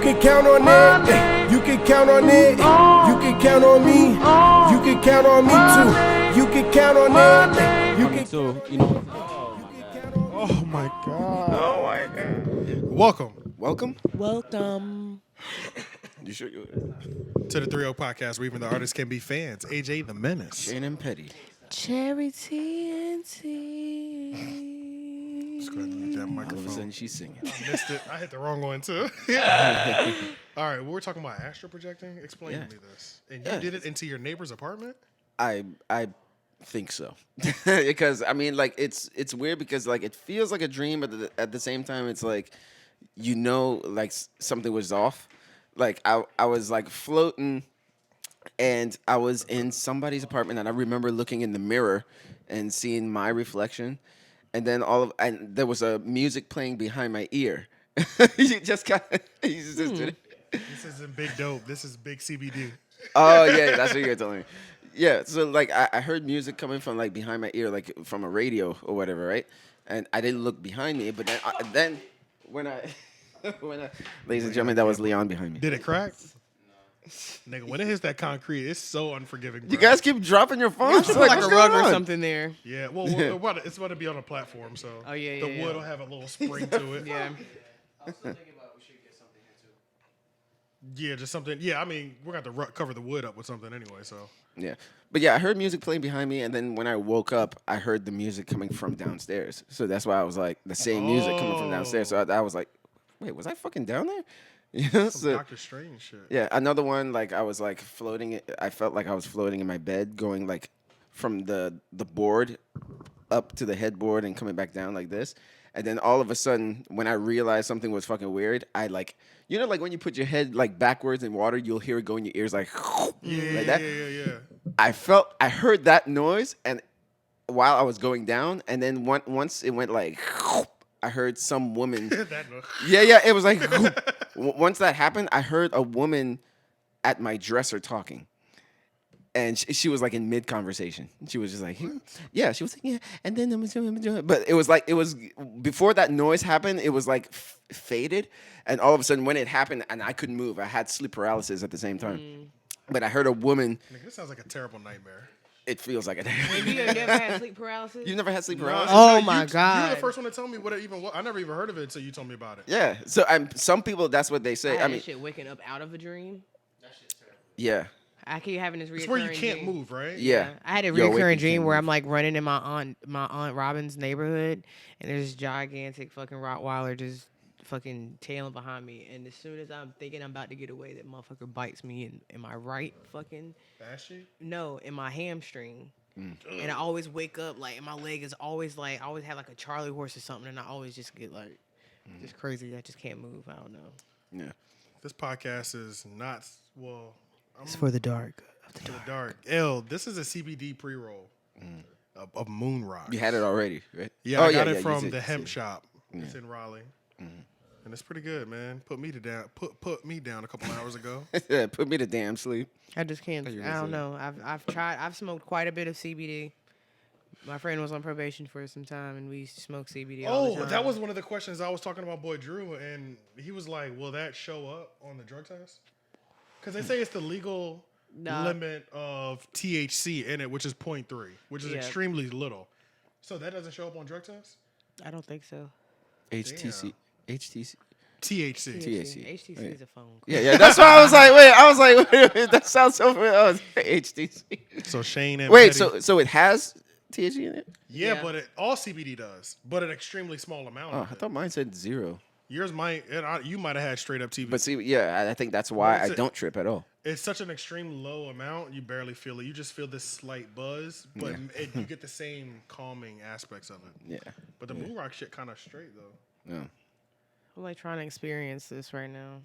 can count on it. You can count on it. You can count on me. You can count on me too. You can count on it. You can. So, you know. Oh my god. Oh my God. Welcome You sure you to the 3-0 podcast where even the artists can be fans. AJ the Menace. Shannon Petty. Cherry TNT. Just go ahead and mute that All of a microphone. sudden, she's singing. I missed it. I hit the wrong one too. All right, we're talking about astral projecting. Explain to me this. And you did it into your neighbor's apartment? I think so, because I mean, like it's weird because like it feels like a dream, but at the same time, it's like like something was off. Like I was like floating, and I was in somebody's apartment, and I remember looking in the mirror and seeing my reflection, and then and there was a music playing behind my ear. You just did it. This isn't big dope. This is big CBD. Oh yeah, that's what you're telling me. Yeah, so like I heard music coming from like behind my ear, like from a radio or whatever, right? And I didn't look behind me, but then when I ladies and gentlemen, that was Leon behind me. Did it crack? Nigga, when it hits that concrete, it's so unforgiving. Bro. You guys keep dropping your phones. Like What's a rug going or on? something there. Yeah, well, it's about to be on a platform, so Oh, yeah, the yeah, wood yeah. will have a little spring to it. Yeah. Yeah, just something. Yeah, I mean, we're going to have to cover the wood up with something anyway, so. Yeah, but yeah, I heard music playing behind me, and then when I woke up, I heard the music coming from downstairs. So that's why I was like, the same music coming from downstairs. So I was like, wait, was I fucking down there? You know, Some Dr. Strange shit. yeah, another one, like I was like floating. I felt like I was floating in my bed, going like from the board up to the headboard and coming back down like this. And then all of a sudden, when I realized something was fucking weird, I like, you know, like when you put your head like backwards in water, you'll hear it go in your ears like, like that. Yeah. I heard that noise, and while I was going down, and then once it went like, I heard some woman. That noise. Yeah, it was like, once that happened, I heard a woman at my dresser talking. And she was like in mid conversation. She was just like, yeah, she was like, yeah. And then but it was before that noise happened, it was like faded. And all of a sudden when it happened and I couldn't move, I had sleep paralysis at the same time. But I heard a woman. Nigga, this sounds like a terrible nightmare. It feels like it. Have you never had sleep paralysis? You never had sleep paralysis? Oh my You're God. the first one to tell me what it even was. I never even heard of it until you told me about it. Yeah. So some people, that's what they say. I I had mean, that shit waking up out of a dream. yeah. I keep having this reoccurring It's where you can't dream. move, right? Yeah. I had a You're awake, you recurring can't dream where move. I'm like running in my aunt Robin's neighborhood, and there's this gigantic fucking Rottweiler just fucking tailing behind me. And as soon as I'm thinking I'm about to get away, that motherfucker bites me in my right fucking in my hamstring. And I always wake up like, and my leg is always like, I always have like a Charlie horse or something, and I always just get like, just crazy. I just can't move. I don't know. Yeah. This podcast is not, well. It's for the dark. To the dark. This is a CBD pre-roll of Moon Rock. You had it already, right? Yeah, Oh, I got yeah, it you from did, the you hemp did. shop. It's in Raleigh. And it's pretty good, man. Put me down a couple hours ago. Yeah, put me to damn sleep. I just can't. you I gonna don't say? know. I've tried. I've smoked quite a bit of CBD. My friend was on probation for some time, and we used to smoke CBD all the time. That was one of the questions I was talking about, boy Drew, and he was like, "Will that show up on the drug test?" Because they say it's the legal limit of THC in it, which is 0.3, which is extremely little. So that doesn't show up on drug tests? I don't think so. HTC. THC. THC. HTC is a phone. Yeah. That's why I was like, wait a minute. That sounds so familiar. Oh, HTC. So Shane and Wait, Petty- so it has THC in it? Yeah, Yeah. but all CBD does, but an extremely small amount. Oh, of I it. thought mine said 0. Yours might, you might have had straight up THC. But see, yeah, I think that's why What is I it? don't trip at all. It's such an extreme low amount, you barely feel it. You just feel this slight buzz, but you get the same calming aspects of it. Yeah. But the Moon Rock shit kind of straight though. Yeah. I'm like trying to experience this right now.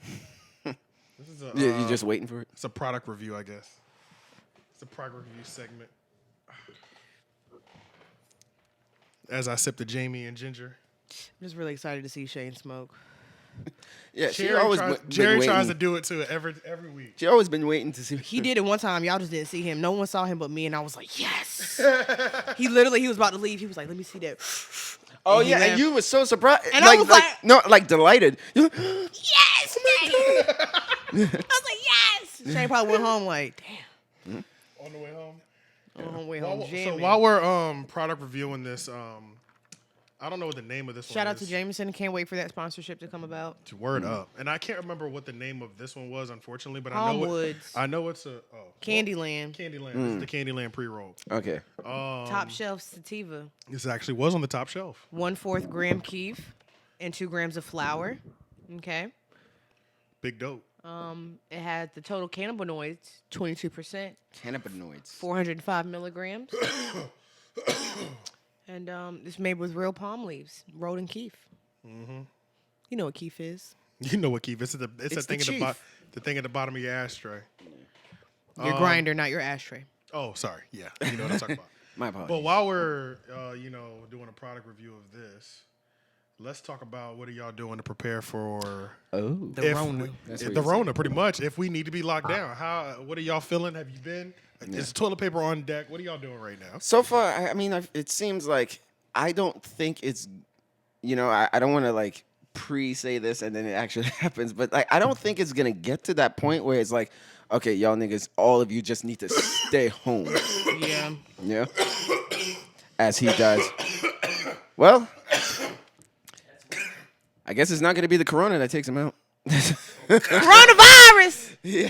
This is a Yeah, you just waiting for it? it's a product review, I guess. It's a product review segment. As I sip the Jamie and ginger. I'm just really excited to see Shane smoke. Yeah, she Jerry, always tries, been Jerry waiting. tries to do it too every week. She always been waiting to see. He did it one time. Y'all just didn't see him. No one saw him but me, and I was like, yes. He was about to leave. He was like, let me see that. Oh And he yeah, and left. you were so surprised. And I was like- no, like delighted. Yes. I was like, yes. Shane probably went home like, damn. On the way home. On the way home, So jamming. while we're product reviewing this, I don't know what the name of this one is. Shout out to Jameson. Can't wait for that sponsorship to come about. Word up. And I can't remember what the name of this one was, unfortunately, but Homewoods. I know it's a Candyland. Candyland. This is the Candyland pre-roll. Okay. Top shelf sativa. This actually was on the top shelf. 1/4 gram keef and 2 grams of flour. Okay. Big dope. It had the total cannabinoids, 22%, Cannabinoids. 405 milligrams. And it's made with real palm leaves, rolled in keef. Mm-hmm. You know what keef is. You know what, Keith? It's that thing chief. the thing at the bottom of your ashtray. Your grinder, not your ashtray. Oh, sorry. Yeah, you know what I'm talking about. My apologies. But while we're doing a product review of this, let's talk about what are y'all doing to prepare for The Rona. the Rona, pretty much. If we need to be locked down, what are y'all feeling? Have you been? Is toilet paper on deck? What are y'all doing right now? So far, I mean, it seems like I don't think it's, I don't want to like pre-say this and then it actually happens, but like I don't think it's gonna get to that point where it's like, okay, y'all niggas, all of you just need to stay home. Yeah. Yeah. As he does. Well, I guess it's not gonna be the corona that takes him out. Coronavirus! Yeah.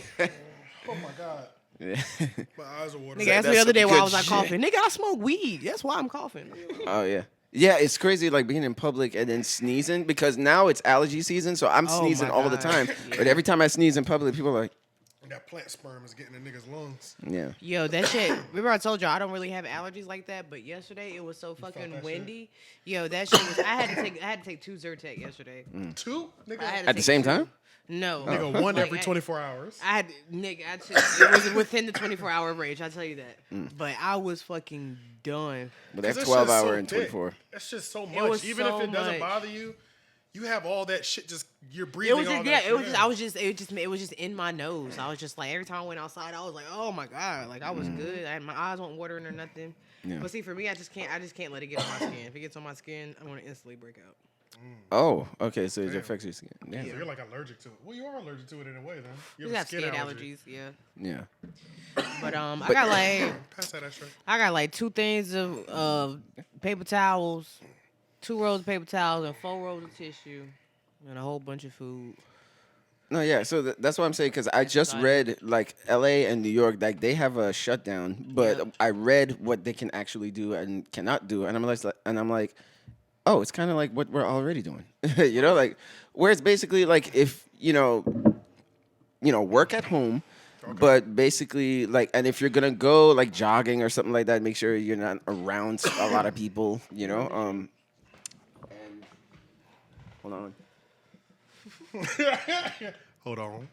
Oh my god. Yeah. My eyes are watering. Nigga asked me the other day why I was like coughing. Nigga, I smoke weed. That's why I'm coughing. Oh yeah. Yeah, it's crazy like being in public and then sneezing because now it's allergy season, so I'm sneezing all the time. But every time I sneeze in public, people are like, that plant sperm is getting in niggas' lungs. yeah. Yo, that shit. Remember I told you I don't really have allergies like that, but yesterday it was so fucking that windy. Yo, that shit was. I had to take 2 Zyrtec yesterday. 2? Nigga. I had to At the take same 2. time? No. Nigga, one Like, every 24 hours. It was within the 24-hour range, I'll tell you that. But I was fucking done. But that's This 12 shit's so hour and thick. 24. That's just so was much. Even so if it doesn't much. bother you, you have all that shit just you're It breathing. was all just that shit in. it was just in my nose. I was just like every time I went outside, I was like, oh my god, like I was good. My eyes weren't watering or nothing. Yeah. But see, for me, I just can't let it get on my skin. If it gets on my skin, I'm gonna instantly break out. Oh, okay, so it affects your skin. Yeah. So you're like allergic to it. Well, you are allergic to it in a way, then. You You have got a skin allergy. allergies, yeah. Yeah. But I got like Pass that ashtray. 2 things of paper towels, 2 rolls of paper towels, and 4 rolls of tissue, and a whole bunch of food. No, yeah. So that's what I'm saying because I just read like L.A. and New York, like they have a shutdown, but Yep. I read what they can actually do and cannot do, and I'm like, oh, it's kind of like what we're already doing, like where it's basically like if work at home. But basically, like, and if you're gonna go like jogging or something like that, make sure you're not around a lot of people, And hold on. Hold on.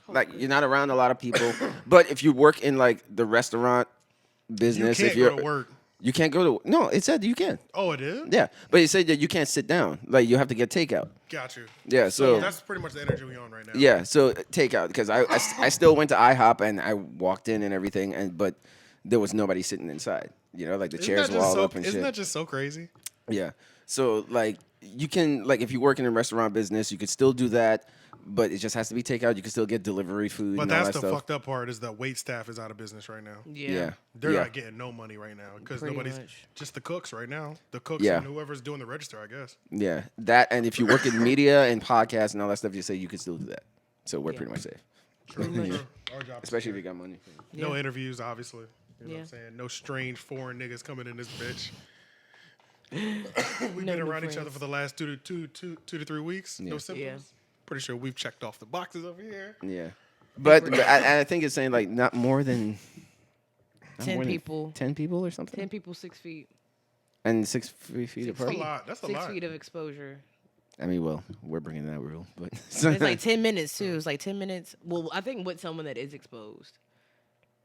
Like you're not around a lot of people. But if you work in like the restaurant You business, can't if you're go to work. you can't go to no. It said you can. Oh, it is? Yeah, but it said that you can't sit down. Like you have to get takeout. Got you. Yeah, so That's pretty much the energy we on right now. yeah, so takeout because I still went to IHOP and I walked in and everything, but there was nobody sitting inside. Like the chairs were all up and shit. Isn't that just so crazy? Yeah. So like you can like if you work in a restaurant business, you could still do that, but it just has to be takeout. You can still get delivery food. But and all that's that the stuff. fucked up part is that wait staff is out of business right now. Yeah. They're yeah. not getting no money right now because Pretty nobody's much. just the cooks right now. The cooks Yeah. and whoever's doing the register, I guess. Yeah. That and if you work in media and podcasts and all that stuff, you say you can still do that. So we're pretty much safe. True. Our job is Especially if you got money. no interviews, obviously. You know what Yeah. I'm saying? No strange foreign niggas coming in this bitch. We've been new around each other friends. for the last 2 to 3 weeks. No symptoms. Yeah. Pretty sure we've checked off the boxes over here. Yeah. But I think it's saying like not more than 10 people. 10 people or something. 10 people, 6 feet. And 6 feet That's apart. a lot. That's a 6 lot. feet of exposure. I mean, well, we're bringing that rule, but It's like 10 minutes too. It's like 10 minutes. Well, I think with someone that is exposed,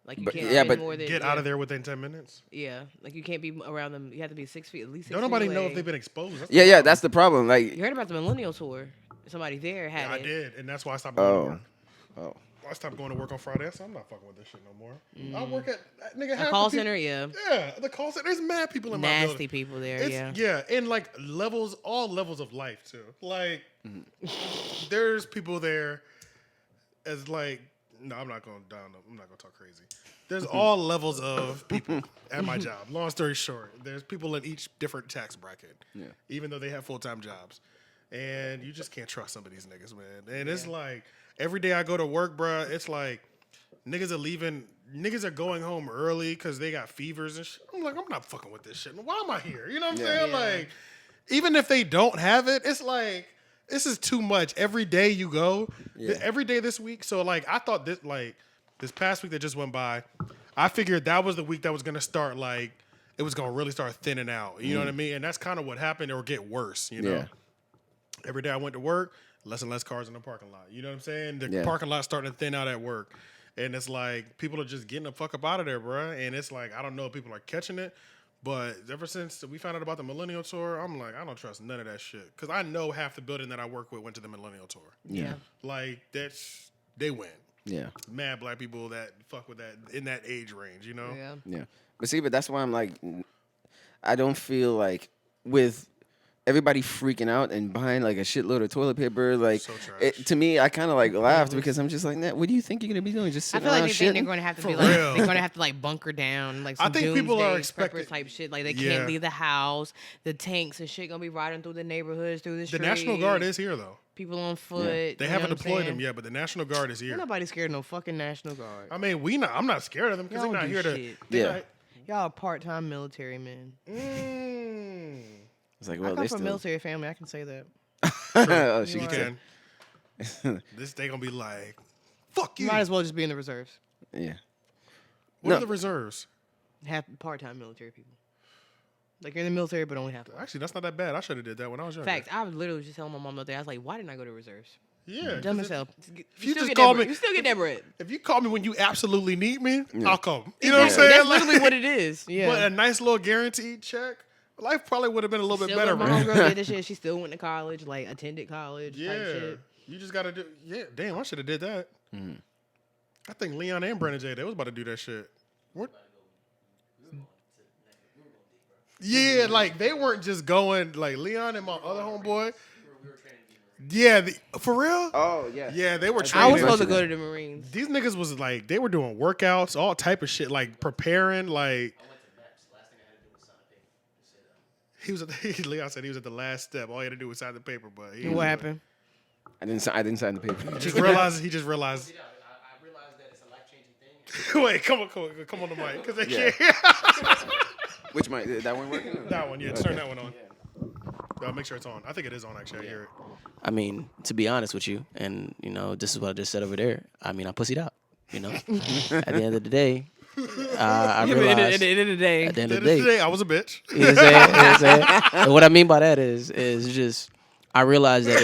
like you But- can't. yeah, spend but more than, Get out of there within 10 minutes. Yeah, like you can't be around them. You have to be 6 feet, at least. 6 Don't feet nobody know away. if they've been exposed. That's the yeah, problem. that's the problem. Like, You heard about the millennial tour? Somebody there had I it. did, and that's why I stopped going to oh, work. oh, I stopped going to work on Friday. I said, I'm not fucking with this shit no more. I work at nigga A half call the people, center, yeah. Yeah, the call center. There's mad people in my building. Nasty people there, It's, yeah. and like levels, all levels of life too. Like, there's people there as like, no, I'm not gonna talk crazy. There's all levels of people at my job. Long story short, there's people in each different tax bracket. Yeah. Even though they have full-time jobs. And you just can't trust some of these niggas, man. And it's like, every day I go to work, bruh, it's like, niggas are going home early because they got fevers and shit. I'm like, I'm not fucking with this shit. Why am I here? You know what I'm saying? Yeah. Like, even if they don't have it, it's like, this is too much. Every day you go, every day this week. So, like, I thought this past week that just went by, I figured that was the week that was going to start, like, it was going to really start thinning out. You know what I mean? And that's kind of what happened, or get worse, you know? Yeah. Every day I went to work, less and less cars in the parking lot. You know what I'm saying? The parking lot's starting to thin out at work. And it's like, people are just getting the fuck up out of there, bro. And it's like, I don't know if people are catching it, but ever since we found out about the Millennial Tour, I'm like, I don't trust none of that shit. Because I know half the building that I work with went to the Millennial Tour. Yeah. Like, they win. Yeah. Mad black people that fuck with that in that age range, you know? Yeah. Yeah. But that's why I'm like, I don't feel like with everybody freaking out and buying like a shitload of toilet paper, like So trash. to me, I kind of like laughed because I'm just like, nah, what do you think you're gonna be doing? Just I sitting feel around like they're shitting? going to have to For be like, real. they're going to have to like bunker down, like some I think people are doomsday expecting- prepper type shit. Like they Yeah. can't leave the house. The tanks and shit going to be riding through the neighborhoods, through the The streets. National Guard is here, though. People on foot. They you know haven't what I'm deployed saying? them yet, but the National Guard is here. Ain't nobody scared of no fucking National Guard. I mean, I'm not scared of them because Y'all they're not do here to. shit. they're Yeah. Y'all are part-time military men. It's like, I well, come they from a still. military family. I can say that. Oh, she You can. can. They gonna be like, fuck you. You might as well just be in the reserves. Yeah. What No. are the reserves? Have part-time military people. Like you're in the military, but only half. Actually, that's not that bad. I should have did that when I was younger. Facts. I was literally just telling my mom the other day. I was like, "Why didn't I go to reserves?" Yeah. Dumb 'cause as hell. you still just get call that me- bread. You still get that bread. If you call me when you absolutely need me, I'll come. You know what I'm Exactly. saying? That's Like, literally what it is. Yeah. But a nice little guaranteed check, life probably would have been a little bit Still better. let my man. homegirl did this shit. She still went to college, like attended college. Type Yeah. shit. You just gotta do. Yeah. Damn, I should have did that. I think Leon and Brandon J. They was about to do that shit. What? Yeah, like they weren't just going like Leon and my other homeboy. Yeah, for real. Oh yeah. Yeah, they were I training. was supposed to go to the Marines. These niggas was like they were doing workouts, all type of shit, like preparing. Like he was. Leon said he was at the last step. All he had to do was sign the paper, but he What happened? I didn't sign the paper. He just realized. I realized that it's a life-changing thing. Wait, come on the mic, because they Yeah. can't. Which mic? That one working? That one, yeah. Just turn that one on. Make sure it's on. I think it is on. Actually, I hear it. I mean, to be honest with you, and you know, this is what I just said over there. I mean, I pussied out. You know, at the end of the day, I At the realized. end of the day, At the end of the Today, day, I was a bitch. you know what I'm saying? You know what I'm saying? And what I mean by that is just I realized that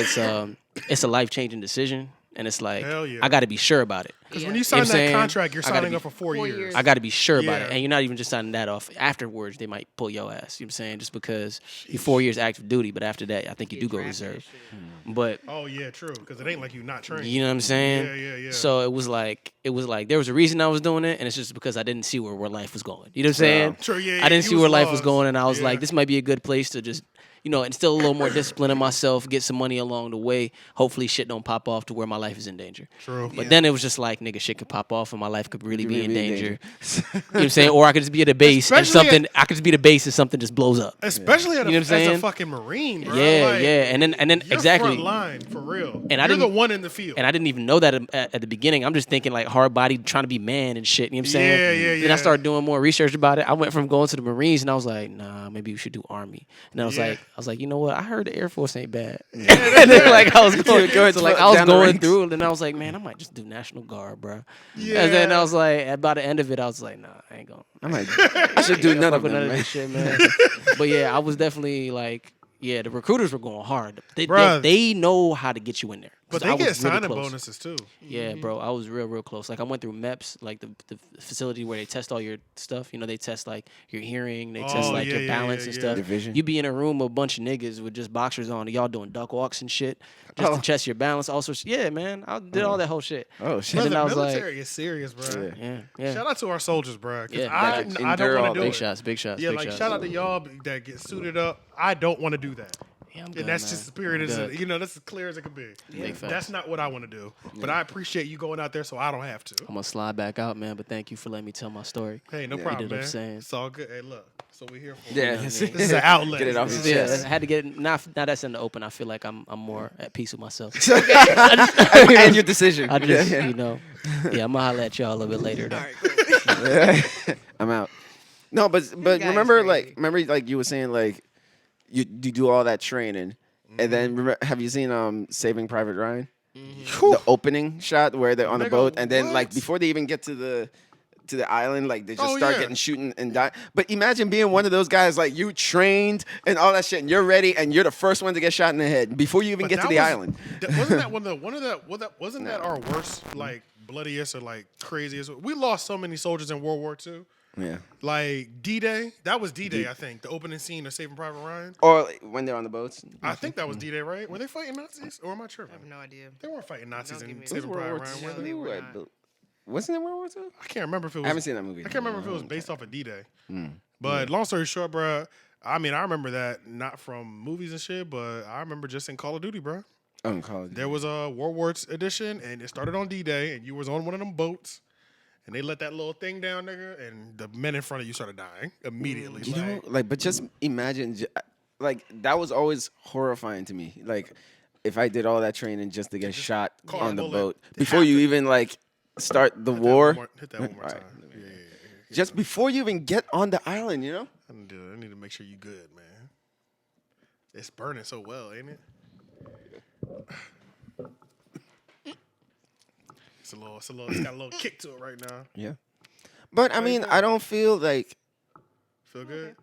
it's a life-changing decision, and it's like Hell yeah. I got to be sure about it. Because Yeah. when you You sign know what I'm that saying? contract, you're I gotta signing be- up for 4 4 years. years. I got to be sure about Yeah. it. And you're not even just signing that off. Afterwards, they might pull your ass. You know what I'm saying? Just because you're 4 years active duty, but after that, I think you do go drafted and reserve. shit. But Oh yeah, true. Because it ain't like you not trained. you know what I'm saying? Yeah. So it was like there was a reason I was doing it, and it's just because I didn't see where life was going. You know what I'm saying? True, yeah, I didn't you see was where life was lost. going, and I was Yeah. like, this might be a good place to just, you know, instill a little more discipline in myself, get some money along the way. Hopefully, shit don't pop off to where my life is in danger. True. But then it was just like, nigga, shit could pop off, and my life could really be in really be in danger. You know what I'm saying? Or I could just be at a base, and Especially I could just be at a base, and something just blows up. Especially You know what I'm as a saying? fucking Marine, bro. Yeah, Like, yeah, and then you're exactly. front line for real. And I you're the didn't- one in the field. And I didn't even know that at the beginning. I'm just thinking like hard body, trying to be man and shit. You know what I'm saying? Yeah, Then I started doing more research about it. I went from going to the Marines and I was like, nah, maybe we should do Army. And I was Yeah. like, you know what? I heard the Air Force ain't bad. and then like I was going, Going so, like I was down the going ranks. through it, and I was like, man, I might just do National Guard, bro. Yeah. And then I was like, at about the end of it, I was like, nah, I ain't going. I'm like, I should do none of Fuck with them, man. this shit, man. But yeah, I was definitely like, yeah, the recruiters were going hard. Bruh. They know how to get you in there. But I they get was really signing close. bonuses too. Yeah, bro, I was real close. Like I went through MEPS, like the facility where they test all your stuff. You know, they test like your hearing, they test Oh, like yeah, your yeah, balance yeah, and yeah. stuff. Your vision. You be in a room with a bunch of niggas with just boxers on, and y'all doing duck walks and shit, just to test your balance. Also, yeah, man, I did all that whole shit. Oh shit. And Bro, then I the was like, military is serious, bro. yeah. Shout out to our soldiers, bro. Because Yeah, I that don't endure want all to do Big it. shots, big shots, Yeah, big like shots. shout out to y'all that get suited up. I don't want to do that. Yeah, I'm And good, that's man. just the spirit. I'm Is good. you know, that's as clear as it can be. Big facts. That's not what I want to do. But I appreciate you going out there so I don't have to. I'm gonna slide back out, man. But thank you for letting me tell my story. Hey, no You problem, did what man. I'm saying. It's all good. Hey, look. So we're here for Yeah, you. This is an outlet. Get it off your Yeah, chest. I had to get it. Now that's in the open. I feel like I'm more at peace with myself. And your decision. I just, you know, yeah, I'm gonna holler at y'all a little bit later. Though. I'm out. No, but guy's remember crazy. like you were saying like you do all that training, and then have you seen Saving Private Ryan? The opening shot where they're on the Nigga, boat, and then like what? before they even get to the island, like they just Oh, start yeah. getting shooting and die. But imagine being one of those guys, like you trained and all that shit, and you're ready, and you're the first one to get shot in the head before you even But get to that the was- island. Wasn't that wasn't that our worst, like bloodiest or like craziest? We lost so many soldiers in World War II. Yeah. Like D-Day, that was D-Day, I think. The opening scene of Saving Private Ryan. Or like, when they're on the boats. I think that was D-Day, right? Were they fighting Nazis, or am I tripping? I have no idea. They weren't fighting Nazis Don't in give me Saving that. Private World Ryan, War were they? they were II, not. wasn't it World War II? I can't remember if it was. I haven't seen that movie. I can't remember if it was based off of D-Day. But long story short, bro, I mean, I remember that not from movies and shit, but I remember just in Call of Duty, bro. Oh, in college. There was a World War edition, and it started on D-Day, and you was on one of them boats, and they let that little thing down, nigga, and the men in front of you started dying immediately. You like, know, like, but just imagine, like, that was always horrifying to me. Like, if I did all that training just to get shot caught on a the bullet. boat before you even like start the hit war, that one more All time. right. Yeah. just before you even get on the island, you know? I need to make sure you good, man. It's burning so well, ain't it? It's got a little kick to it right now. Yeah. But I mean, I don't feel like, Feel good?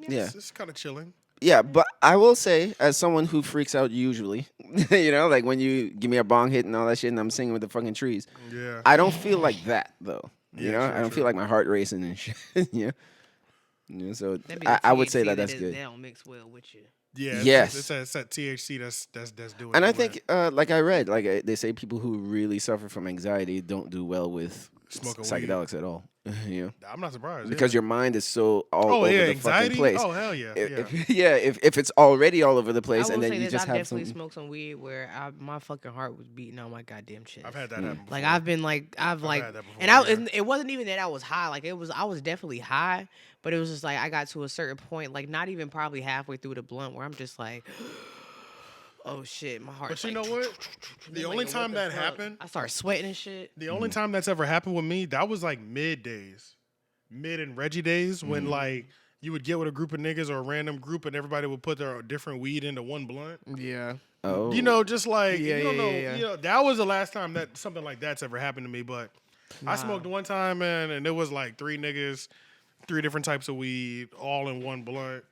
yeah, It's kind of chilling. yeah. But I will say, as someone who freaks out usually, you know, like when you give me a bong hit and all that shit, and I'm singing with the fucking trees. Yeah. I don't feel like that though. You Yeah, know, true, I don't true. feel like my heart racing and shit. Yeah. Yeah, so That'd be I the would say THC that's is- good. They don't mix well with you. Yeah. Yes. It's that THC that's doing And it, I man. think, like I read, like they say people who really suffer from anxiety don't do well with Smoking weed. psychedelics at all. You know, I'm not surprised. because yeah. your mind is so all over the anxiety. fucking place. Oh hell yeah. If it's already all over the place, I and will then say you this: just I've have definitely some. smoked some weed where my fucking heart was beating on my goddamn chest. I've had that happen. Before. Like I've been like I've like, had that before, and I yeah. it wasn't even that I was high. Like I was definitely high, but it was just like I got to a certain point, like not even probably halfway through the blunt, where I'm just like, oh shit, my heart. But you know what? The only time that happened, I started sweating and shit. the only time that's ever happened with me, that was like mid and Reggie days, when like you would get with a group of niggas or a random group, and everybody would put their different weed into one blunt. Yeah. Oh, You know, just like Yeah, you don't yeah, know, yeah. you know, that was the last time that something like that's ever happened to me. But I smoked one time, man, and it was like 3 niggas, 3 different types of weed, all in one blunt.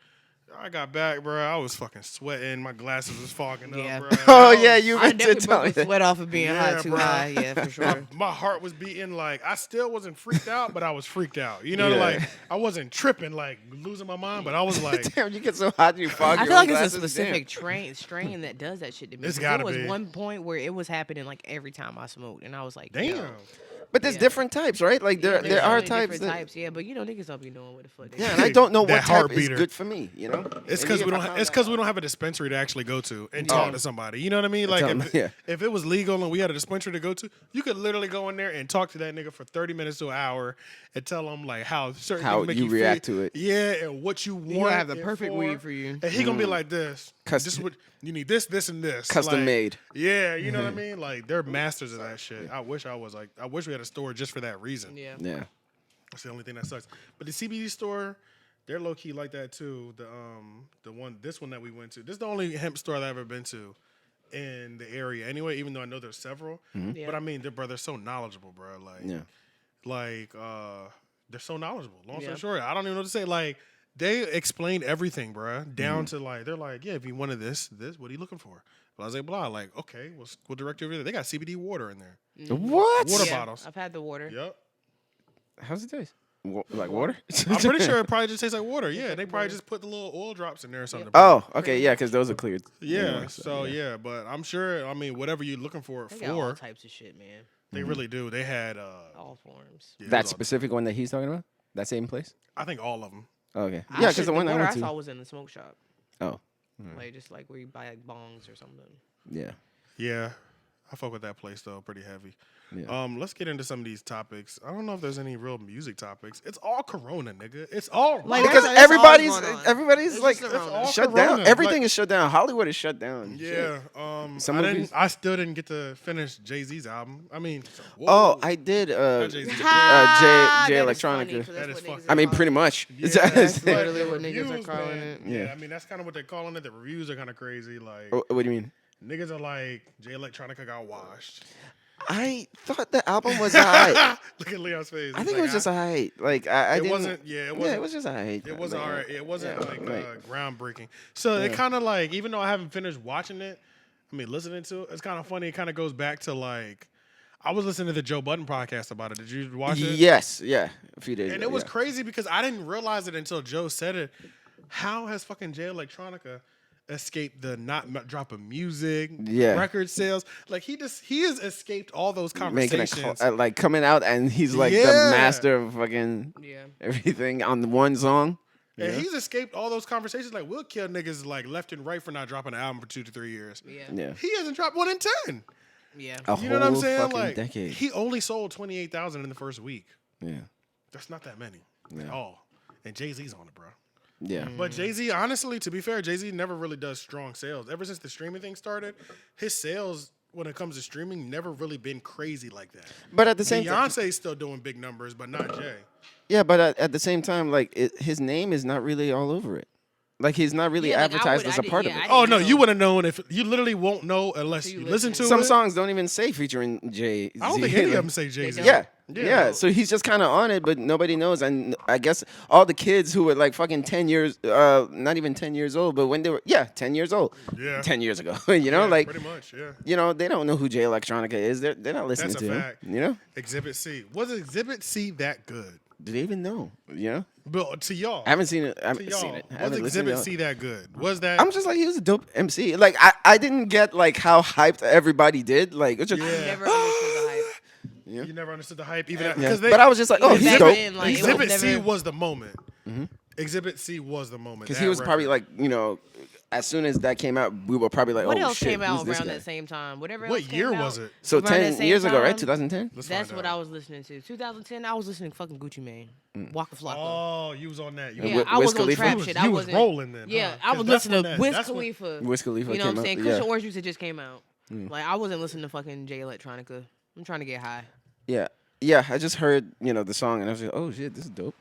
I got back, bro. I was fucking sweating. My glasses was fogging Yeah. up, bro. Oh yeah, you I meant to definitely tell broke me a that. sweat off of being Yeah, high too bro. high. Yeah, for sure. My heart was beating. Like I still wasn't freaked out, but I was freaked out. You know, Yeah. like I wasn't tripping, like losing my mind, but I was like, Damn, you get so hot and you fog I your feel own like it's a glasses? specific strain that does that shit to me. It's 'Cause gotta there was be. one point where it was happening like every time I smoked, and I was like, damn. yo. But there's Yeah. different types, right? Like there There's are only types different that. types, yeah, but you know niggas don't be knowing what the fuck they Yeah, do. and I don't know That what heart type is beater. good for me. You know, It's Maybe because if we I don't. found It's that because we out. don't have a dispensary to actually go to and talk to somebody. You know what I mean? Like Tell 'em, yeah. if it was legal and we had a dispensary to go to, you could literally go in there and talk to that nigga for 30 minutes to an hour and tell him like how certain How things make you you react feel. to it. Yeah, and what you want. gonna have the it perfect weed for you. And he gonna be like this. Custom- This is what you need. This, and this. Custom Like, made. Yeah, you know what I mean? Like they're masters of that shit. I wish we had a store just for that reason. Yeah. Yeah. That's the only thing that sucks. But the CBD store, they're low key like that too. This one that we went to. This is the only hemp store I've ever been to in the area. Anyway, even though I know there's several, Yeah. but I mean, they're so knowledgeable, bro. Like, Yeah. like they're so knowledgeable. Long story Yeah. short, I don't even know what to say. Like they explained everything, bruh, down to like they're like, yeah, if you wanted this, what are you looking for? Blah blah blah. Like, okay, we'll direct you over there. They got CBD water in there. What? Water Yeah, bottles. I've had the water. Yep. How's it taste? Like water? I'm pretty sure it probably just tastes like water. Yeah, they probably just put the little oil drops in there or something. Oh, okay, yeah, because those are cleared. Yeah. anyway, So yeah, but I'm sure. I mean, whatever you're looking for it They got all for, types of shit, man. they really do. They had All forms. yeah, it that was all- specific one that he's talking about? That same place? I think all of them. Okay. I Yeah, should- because the one I water went to. saw was in the smoke shop. Oh, Like just like where you buy like bongs or something. yeah. Yeah, I fuck with that place though, pretty heavy. Yeah. Let's get into some of these topics. I don't know if there's any real music topics. It's all Corona, nigga. It's all Like, Because that's everybody's always going on. everybody's It's like just the Rona. shut Corona. down. Everything Like- is shut down. Hollywood is shut down. Yeah. Some I movies- didn't. I still didn't get to finish Jay-Z's album. I mean, Oh, whoa. I did. Jay-Z. Jay That is Electronica. funny, 'cause That that's is what fucking- niggas I mean, are pretty calling much. Yeah, That's but literally the what niggas are reviews, calling man, it. Yeah. I mean, that's kind of what they're calling it. The reviews are kind of crazy. Like, What do you mean? niggas are like, Jay Electronica got washed. I thought the album was alright. Look at Leon's face. I He's think like, it was just alright. Like I It didn't. wasn't. Yeah, it wasn't. Yeah, it was just alright. It wasn't alright. It wasn't yeah, like groundbreaking. So it kind of like, even though I haven't finished watching it, I mean, listening to it, it's kind of funny. It kind of goes back to like, I was listening to the Joe Budden podcast about it. Did you watch it? Yes, yeah, a few days. And ago, it was yeah. crazy because I didn't realize it until Joe said it. How has fucking Jay Electronica escaped the not dropping music, Yeah. record sales? Like he has escaped all those making conversations. like coming out and he's like the Yeah. master of fucking Yeah. everything on the one song. And he's escaped all those conversations. Like we'll kill niggas like left and right for not dropping an album for 2 to 3 years. Yeah. Yeah, He hasn't dropped one in 10. Yeah. a You know what I'm whole saying? fucking Like decade. he only sold 28,000 in the first week. Yeah, That's not that many at Yeah. all. And Jay-Z's on it, bro. yeah. But Jay-Z, honestly, to be fair, Jay-Z never really does strong sales. Ever since the streaming thing started, his sales when it comes to streaming never really been crazy like that. But at the same time, Beyonce's still doing big numbers, but not Jay. yeah. But at the same time, like his name is not really all over it. Like he's not really Yeah, like, I advertised would- as I a did- part yeah, of I it. Oh didn't no, know. you would have known if you literally won't know unless Until you you listen to listen. Some it. songs don't even say featuring Jay. I don't think any of them say Jay-Z. Yeah. Yeah. Yeah, so he's just kind of on it, but nobody knows. And I guess all the kids who were like fucking 10 years, not even 10 years old, but when they were, 10 years old, Yeah. 10 years ago, you know, Yeah, like, pretty much, yeah. you know, they don't know who Jay Electronica is. They're not listening That's a to him, fact. you know? Exhibit C. Was Exhibit C that good? Do they even know, you know? But to y'all, I haven't seen it. I to haven't y'all, seen it. I was haven't listened to Exhibit it. C that good? Was that? I'm just like, he was a dope MC. Like, I didn't get like how hyped everybody did. Like, it's just, Yeah. Never understood the hype. You never understood the hype, even yeah. because But I was just like, oh, Even he's back dope. then, like, it was Exhibit C never- was the moment. Exhibit C was the moment Because that he was probably record. like, you know, as soon as that came out, we were probably like, What oh else shit, came out who's this around guy? that same time? Whatever. What else came year out, was it? So around that 10 same years ago, right? time, 2010? Let's That's find what out. I was listening to. 2010, I was listening to fucking Gucci Mane, Mm. Waka Flocka. Oh, you was on that. You Yeah, Wiz I was on Khalifa? trap You shit. was- I you was wasn't rolling then, Yeah, huh? I was 'Cause that's listening to when Wiz that's when- Khalifa. Wiz Khalifa You know what I'm came saying? out, Cushion yeah. Orange Juice had just came out. Like I wasn't listening to fucking Jay Electronica. I'm trying to get high. Yeah. Yeah, I just heard, you know, the song and I was like, oh shit, this is dope.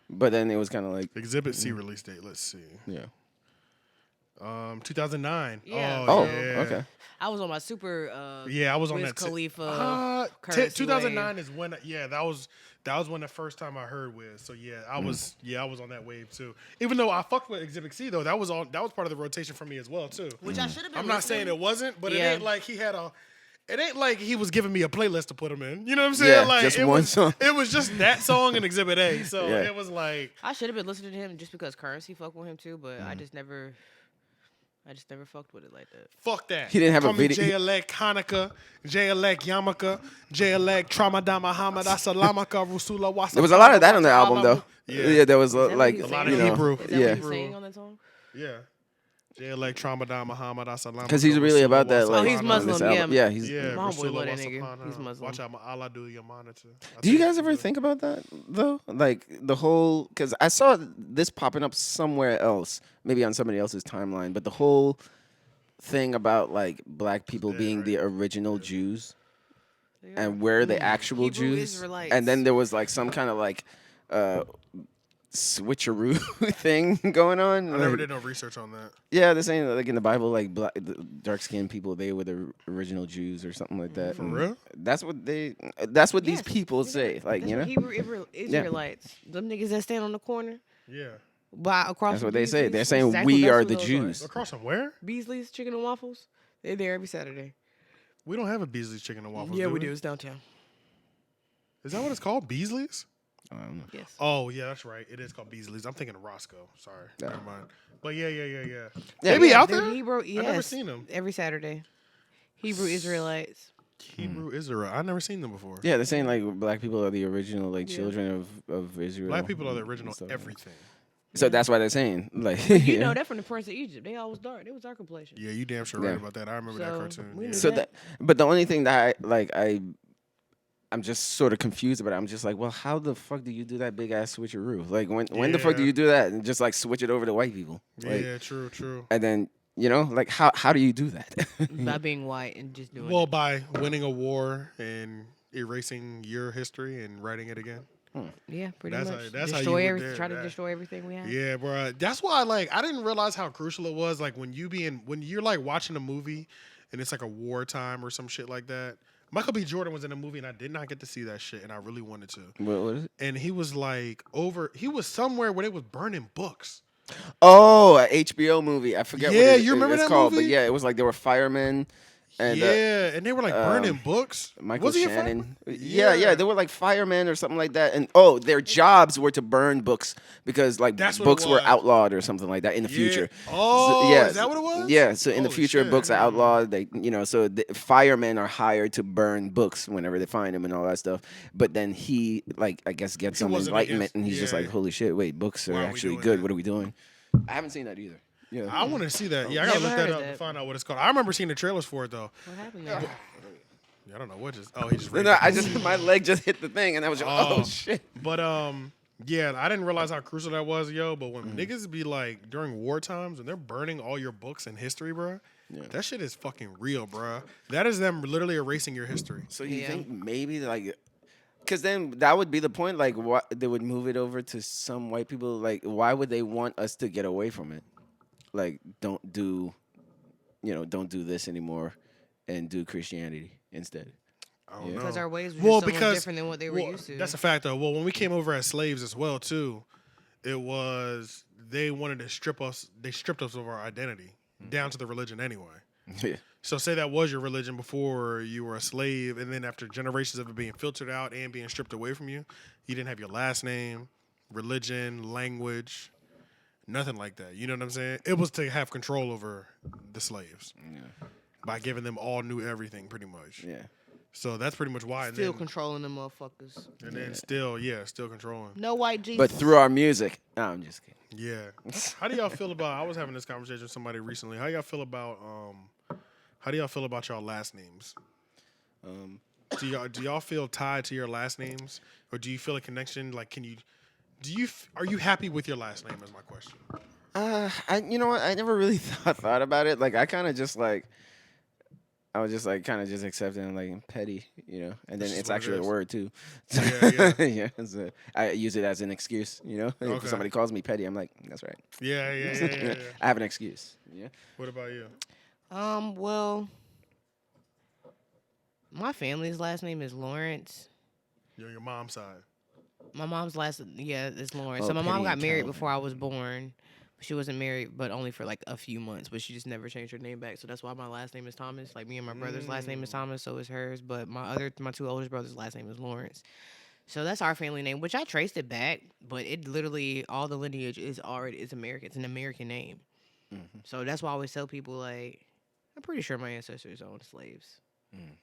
But then it was kind of like, Exhibit C release date. Let's see. yeah. 2009. Yeah. Oh, yeah. okay. I was on my super. Yeah, I was on Wiz that. Khalifa. Currency 2009 is when. Yeah, that was when the first time I heard Wiz. So yeah, I was on that wave too. Even though I fucked with Exhibit C though, that was part of the rotation for me as well too. Which I should have been. I'm not saying it wasn't, but Yeah. it ain't like he had a. It ain't like he was giving me a playlist to put him in. You know what I'm saying? Yeah, like just it one was, song. It was just that song and Exhibit A. So Yeah. it was like I should have been listening to him just because Currency fucked with him too, but I just never fucked with it like that. fuck that. He didn't have a Call me video- J-Elect Hanukkah, J-Elect Yamaka, J-Elect Tramadam Muhammad Asalamaka Rusula Wasa. There was a lot of that on the album though. Yeah. Yeah, there was that like, what A lot you of know, Hebrew. Is that yeah. what he's saying on that song? Yeah. J-Elect Tramadam Muhammad Asalamaka. Because he's really about that, like, Oh, he's on Muslim, this album. yeah. Yeah, he's. Yeah, My homeboy Rusula love that Wasa nigga. Pana. He's Muslim. Watch out, Allah do your monitor. Do you guys ever think about that though? Like the whole, because I saw this popping up somewhere else, maybe on somebody else's timeline, but the whole thing about like black people being the original Jews and we're the actual Hebrew Jews, Israelites. and then there was like some kind of like switcheroo thing going on. I never like- did no research on that. Yeah, they're saying like in the Bible, like dark skinned people, they were the original Jews or something like that. For real? That's what That's what these Yes. people say. Like That's you know. what Hebrew Israelites, them niggas that stand on the corner. Yeah. Across That's from what they say. Beasley's. They're saying Exactly, we that's are who the those Jews. Across from where? Beasley's Chicken and Waffles. They're there every Saturday. We don't have a Beasley's Chicken and Waffles. Yeah, do we do. It's downtown. Is that what it's called? Beasley's? I don't know. Yes. Oh yeah, that's right. It is called Beasley's. I'm thinking of Roscoe. Sorry, Yeah. never mind. But yeah. Yeah. They be out They're there. Hebrew. I never Yes, seen them. every Saturday. Hebrew Israelites. Hebrew Israel. I never seen them before. Yeah, they're saying like black people are the original like Yeah. children of Israel. Black people are the and original stuff. everything. So that's why they're saying like You know that from the Prince of Egypt. They always dark. They was our complexion. Yeah, you damn sure Yeah. right about that. I remember that So, cartoon. we Yeah. knew So that. but the only thing that I'm just sort of confused about it. I'm just like, well, how the fuck do you do that big ass switcheroo? Like when the fuck do Yeah. you do that and just like switch it over to white people? Like, Yeah, true. and then like how do you do that? By being white and just doing Well, it. by winning a war and erasing your history and writing it again. Yeah, pretty That's much. how- that's how you destroy would everything. do Try to that. destroy everything we have. Yeah, bro. That's why I didn't realize how crucial it was. Like when you're like watching a movie and it's like a wartime or some shit like that. Michael B. Jordan was in a movie and I did not get to see that shit and I really wanted to. What is it? And he was like he was somewhere where they was burning books. Oh, a HBO movie. I forget Yeah, what you remember it's that called, movie? but yeah, it was like there were firemen and yeah, and they were like burning books. Michael Was he a Shannon. fireman? Yeah, they were like firemen or something like that. And their jobs were to burn books because like That's what it books were was. outlawed or something like that in the future. Oh, yeah, is that what it was? Yeah, so in the Holy future, shit. books are outlawed. They, so the firemen are hired to burn books whenever they find them and all that stuff. But then he, like, I guess gets some wasn't enlightenment, against- and he's just yeah. like, "Holy shit! Wait, books Why are are we actually doing good. that? What are we doing?" I haven't seen that either. Yeah, I want to see that. Yeah, I gotta Never look heard that of up that. and find out what it's called. I remember seeing the trailers for it though. What happened there? Yeah, I don't know what just. Oh, he just. No, raised no, it. I just my leg just hit the thing, and I was just, oh Oh. shit. But yeah, I didn't realize how crucial that was, yo. But when niggas be like during war times and they're burning all your books and history, bro, that shit is fucking real, bro. That is them literally erasing your history. So you Yeah. think maybe like, because then that would be the point. Like, what they would move it over to some white people. Like, why would they want us to get away from it? Like, don't do this anymore, and do Christianity instead. I don't know. Because our ways were Well, just so much because- different than what they were used to. That's a fact, though. Well, when we came over as slaves as well, too, it was they wanted to strip us. They stripped us of our identity down to the religion anyway. Yeah. So say that was your religion before you were a slave, and then after generations of it being filtered out and being stripped away from you, you didn't have your last name, religion, language, nothing like that. You know what I'm saying? It was to have control over the slaves by giving them all new everything, pretty much. Yeah. So that's pretty much why. Still and then, controlling them motherfuckers. and then still controlling. No white Jesus. But through our music. No, I'm just kidding. Yeah. How do y'all feel about? I was having this conversation with somebody recently. How y'all feel about? How do y'all feel about y'all last names? Do y'all feel tied to your last names, or do you feel a connection? Like, are you happy with your last name? Is my question. You know what? I never really thought about it. Like, I kind of just like. I was just like kind of just accepting like petty, and then This is it's what it actually a is. word too. Yeah. yeah. So I use it as an excuse, If Okay. somebody calls me petty, I'm like, that's right. Yeah. I have an excuse. Yeah. What about you? Well, my family's last name is Lawrence. Your mom's side. My mom's last, is Lawrence. Oh, So my mom Penny got and married Calvin. before I was born. She wasn't married, but only for like a few months. But she just never changed her name back. So that's why my last name is Thomas. Like me and my brother's last name is Thomas, so is hers. But my two oldest brothers' last name is Lawrence. So that's our family name, which I traced it back. But it literally, all the lineage is American. It's an American name. So that's why I always tell people, like, I'm pretty sure my ancestors owned slaves.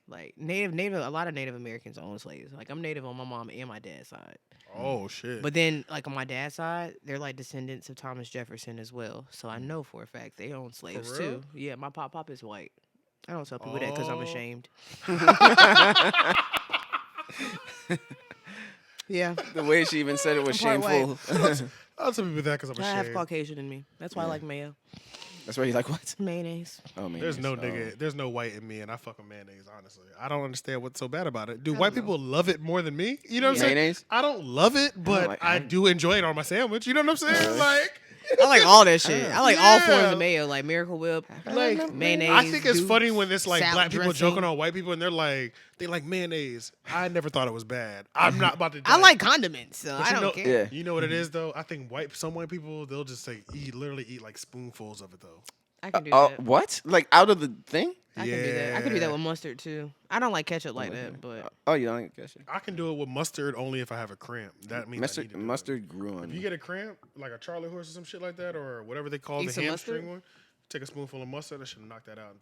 Like native, a lot of Native Americans own slaves. Like I'm Native on my mom and my dad's side. Oh shit. But then, like on my dad's side, they're like descendants of Thomas Jefferson as well. So I know for a fact they own slaves For real? too. Yeah, my pop is white. I don't tell people that because I'm Oh. ashamed. Yeah, The way she even said it was I'm part shameful. I'll tell people that because I'm I have ashamed. Caucasian in me. That's why I like mayo, That's why you're like, what? mayonnaise. Oh man. There's no there's no white in me, and I fuck with mayonnaise. Honestly, I don't understand what's so bad about it. Do white people love it more than me? You know what I'm saying? Mayonnaise? I don't love it, but like- I do enjoy it on my sandwich. You know what I'm saying? Like, I like all that shit. I like all forms Yeah. of mayo, like Miracle Whip, Like mayonnaise. I think it's Dukes, funny when it's like salad black people dressing. joking on white people and they like mayonnaise. I never thought it was bad. I'm not about to. I like condiments, so But I you know, don't care. Yeah. You know what it is though? I think some white people they'll just say literally eat like spoonfuls of it though. I can do Oh, that. what? Like out of the thing? I can do that. I can do that Yeah. with mustard too. I don't like ketchup like that, but Oh, you don't like ketchup? I can do it with mustard only if I have a cramp. That means I need Mustard, to do it. mustard grew on If you me. get a cramp, like a Charlie horse or some shit like that, or whatever they call Eat the some hamstring mustard? one, take a spoonful of mustard. I should knock that out.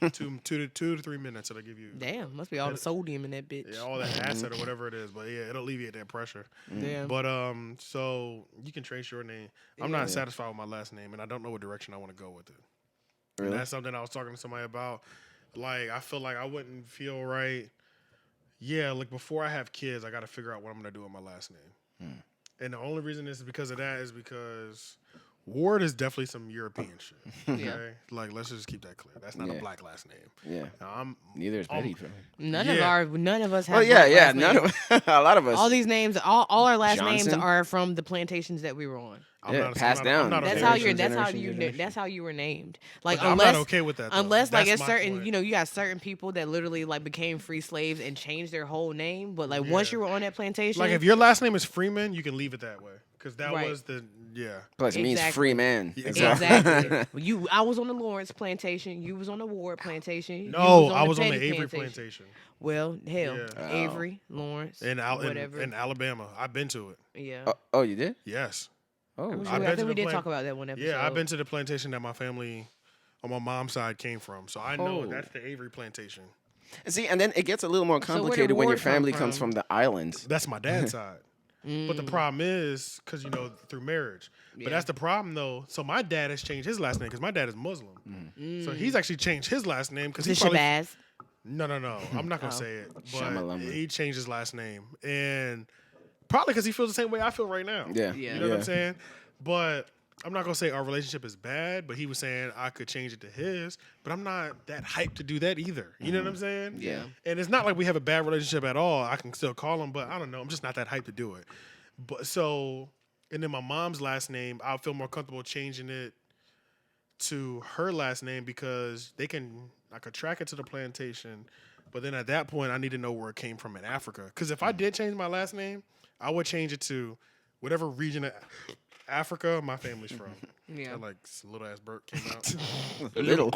in two to 3 minutes. It'll give you damn, must be all the sodium in that bitch. yeah, all that acid or whatever it is. But yeah, it'll alleviate that pressure. Damn. But so you can trace your name. I'm not satisfied with my last name, and I don't know what direction I want to go with it. Really? And that's something I was talking to somebody about. Like, I feel like I wouldn't feel right. Yeah, like before I have kids, I got to figure out what I'm gonna do with my last name. And the only reason is because of that is because Ward is definitely some European shit. Okay, Yeah. like let's just keep that clear. That's not a Yeah. black last name. Yeah. Now, I'm Neither is Betty. for me. None Yeah. of us have. Oh yeah, black yeah. last None names. of a lot of us. all these names, all our last names Johnson? are from the plantations that we were on. Yeah, passed down. I'm not That's okay how with you're. that. That's how generation, you. generation. That's how you were named. Like But I'm unless not okay with that. Though. unless like That's it's my certain, point. you got certain people that literally like became free slaves and changed their whole name. But like once Yeah. you were on that plantation, Like if your last name is Freeman, you can leave it that way because that Right. was the Plus, it means Exactly. free man. Yeah, That's all. exactly. I was on the Lawrence plantation. You was on the Ward plantation. you No, I was on the Petty Avery plantation Well, hell, Yeah. Avery, Lawrence, whatever. in Alabama. I've been to it. yeah. Oh, you did? Yes. Oh, I'm shit. sure- I've I been to think we the did plant- talk about that one episode. Yeah, I've been to the plantation that my family on my mom's side came from. So I know Oh. that's the Avery plantation. See, and then it gets a little more where did complicated when your Ward come family comes from? from the islands. That's my dad's side. But the problem is, because, through marriage. But Yeah. that's the problem, though. So my dad has changed his last name because my dad is Muslim. Mm-hmm. So he's actually changed his last name because The he probably... Shabazz. No. I'm not going to say it. But Shamalama. he changed his last name. And probably because he feels the same way I feel right now. Yeah. Yeah. You know what I'm saying? But I'm not going to say our relationship is bad, but he was saying I could change it to his. But I'm not that hyped to do that either. You know what I'm saying? Yeah. And it's not like we have a bad relationship at all. I can still call him, but I don't know. I'm just not that hyped to do it. But so, and then my mom's last name, I feel more comfortable changing it to her last name because I could track it to the plantation. But then at that point, I need to know where it came from in Africa. Because if I did change my last name, I would change it to whatever region of Africa my family's from. Yeah. That, like little ass burp came out. Little.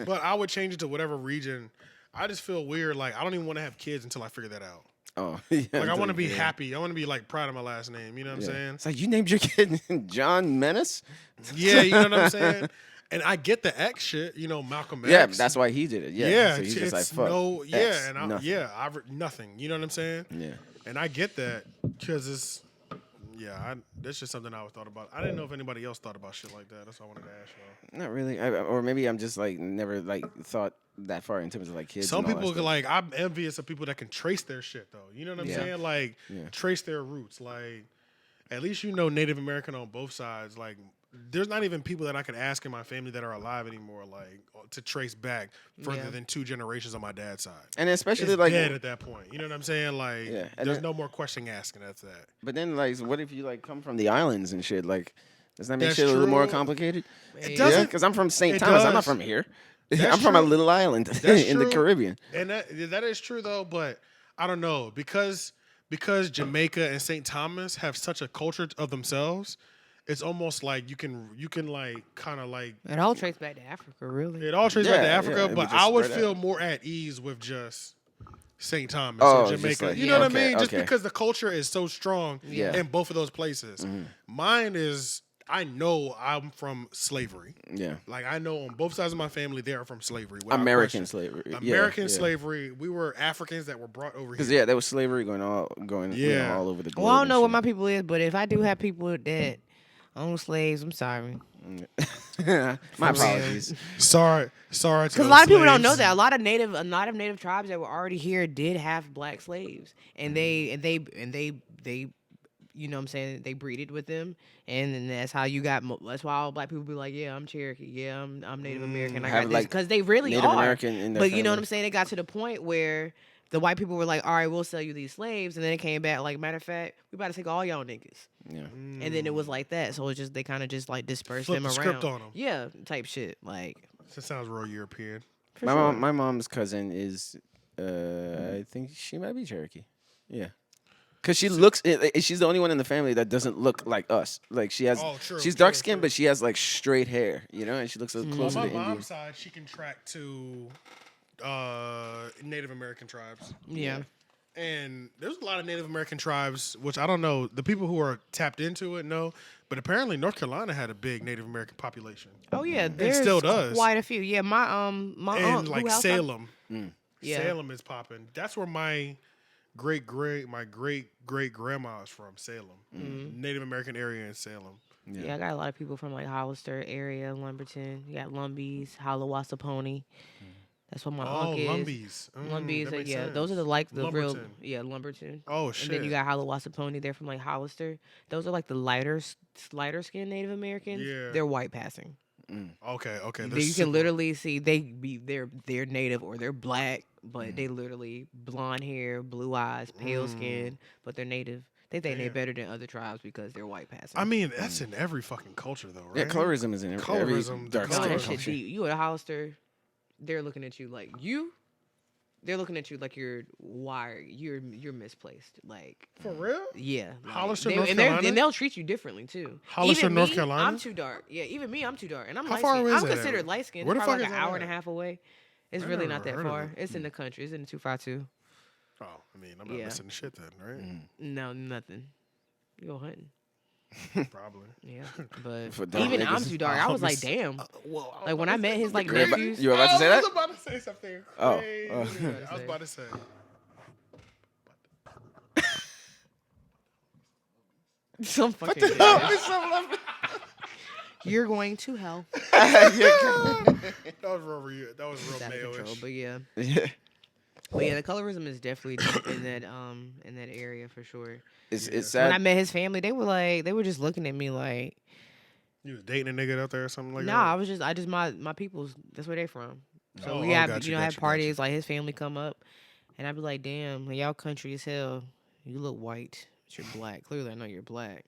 But I would change it to whatever region. I just feel weird. Like I don't even want to have kids until I figure that out. Oh, yeah. Like I want to be happy. I want to be like proud of my last name. You know what I'm saying? It's like you named your kid John Menace. Yeah, you know what I'm saying? And I get the X shit, Malcolm X. Yeah, that's why he did it. Yeah. Yeah, So he's it's just like fuck. no, yeah, X, and nothing. nothing. You know what I'm saying? Yeah. And I get that because it's, that's just something I always thought about. I didn't know if anybody else thought about shit like that. That's why I wanted to ask y'all. Not really. Or maybe I'm just like never like thought that far in terms of like kids. Some and all that people stuff. like I'm envious of people that can trace their shit though. You know what I'm Yeah. saying? Like Yeah. trace their roots. Like at least Native American on both sides. Like there's not even people that I could ask in my family that are alive anymore. Like to trace back further Yeah. than 2 generations on my dad's side. And especially It's like dead at that point. You know what I'm saying? Like Yeah, and there's then- no more question asking. That's that. But then, like, so what if you like come from the islands and shit? Like, does that make That's shit a little more true. complicated? It Yeah, doesn't. because I'm from St. It Thomas. I'm not does. from here. That's I'm from a true. little island That's in the true. Caribbean. And that is true though, but I don't know because Jamaica and St. Thomas have such a culture of themselves. It's almost like you can like kind of like It all traced back to Africa, really. it all traces back to Yeah, Africa, yeah, it but would just I would spread feel out. more at ease with just St. Thomas Oh, or just Jamaica. like- you know what okay, I mean? Just okay. because the culture is so strong Yeah. in both of those places. Mine is I know I'm from slavery. Yeah. Like I know on both sides of my family they are from slavery. without American question. slavery. American slavery. We were Africans that were brought over Because here. there was slavery going Yeah. all over the globe. Well, I don't and know what shit. my people is, but if I do have people that own slaves, I'm sorry. My apologies. Sorry. Because a lot of people don't know that. A lot of native tribes that were already here did have black slaves, and they you know what I'm saying, they breeded with them, and then that's how you got. That's why all black people be like, yeah, I'm Cherokee, yeah, I'm Native American. I Have, got this like, because they really Native are. American in their But you know what family. I'm saying? They got to the point where the white people were like, all right, we'll sell you these slaves. And then it came back like, matter of fact, we about to take all y'all niggas. Yeah. And then it was like that. So it's just, they kind of just like dispersed Flip them the around. script on them. Yeah, type shit. Like, That sounds real European. for My sure. my mom's cousin is, I think she might be Cherokee. Yeah. Cause she's the only one in the family that doesn't look like us. Like she has, she's dark skinned, but she has like straight hair, and she looks closer On to my Indian. mom's side, she can track to Native American tribes. Yeah. And there's a lot of Native American tribes, which I don't know. The people who are tapped into it know, but apparently North Carolina had a big Native American population. Oh yeah, there's still does. quite a few. Yeah, my And aunt, like who house Salem, Yeah. Salem is popping. That's where my great grandma is from. Salem, Native American area in Salem. Yeah, I got a lot of people from like Hollister area, Lumberton. You got Lumbees, Hiawassee. That's what my uncle is. Lumbees. Lumbees, that makes yeah, sense. those are the real, Lumberton. Lumberton. Oh shit. And then you got Hiawassee. They're from like Hollister. Those are like the lighter skinned Native Americans. Yeah. They're white passing. Okay. You can literally see they're native or they're black, but they literally blonde hair, blue eyes, pale skin, but they're native. They think they're better than other tribes because they're white passing. I mean, that's in every fucking culture, though, right? Yeah, colorism is in every Colorism, dark the Oh, skin that colorism. shit culture. deep. You at a Hollister, they're looking at you like you. They're looking at you like you're wired. You're misplaced. Like For real? yeah, like, Hollister, they- North and they're- Carolina? and they'll treat you differently too. Hollister, Even North me, Carolina? I'm too dark. Yeah, even me, I'm too dark, and I'm How light far skinned. is I'm that? considered light skinned. Where It's the probably fuck like is an that hour and a at? half away. It's I really never not that heard of far. it. It's in the country. It's in the 252. Oh, I mean, I'm not Yeah. missing shit then, right? No, nothing. You go hunting. Probably. Yeah, but For dark even I'm niggas. too dark. I was like, damn. Like when I met his like nephews. You were about to say I that? was about to say something Oh, crazy. oh. I was about to say. Some fucking shit. You're going to hell. That was real. That was real It's out of control, Mayo-ish. but yeah. Yeah. But yeah, the colorism is definitely deep in that area for sure. It's When I sad. met his family, they were just looking at me like, You was dating a nigga out there or something like nah, that? I just my people's. That's where they from. So Oh, we have got you, have got you, got parties like his family come up, and I'd be like, damn, like, y'all country as hell. You look white, but you're black. Clearly, I know you're black.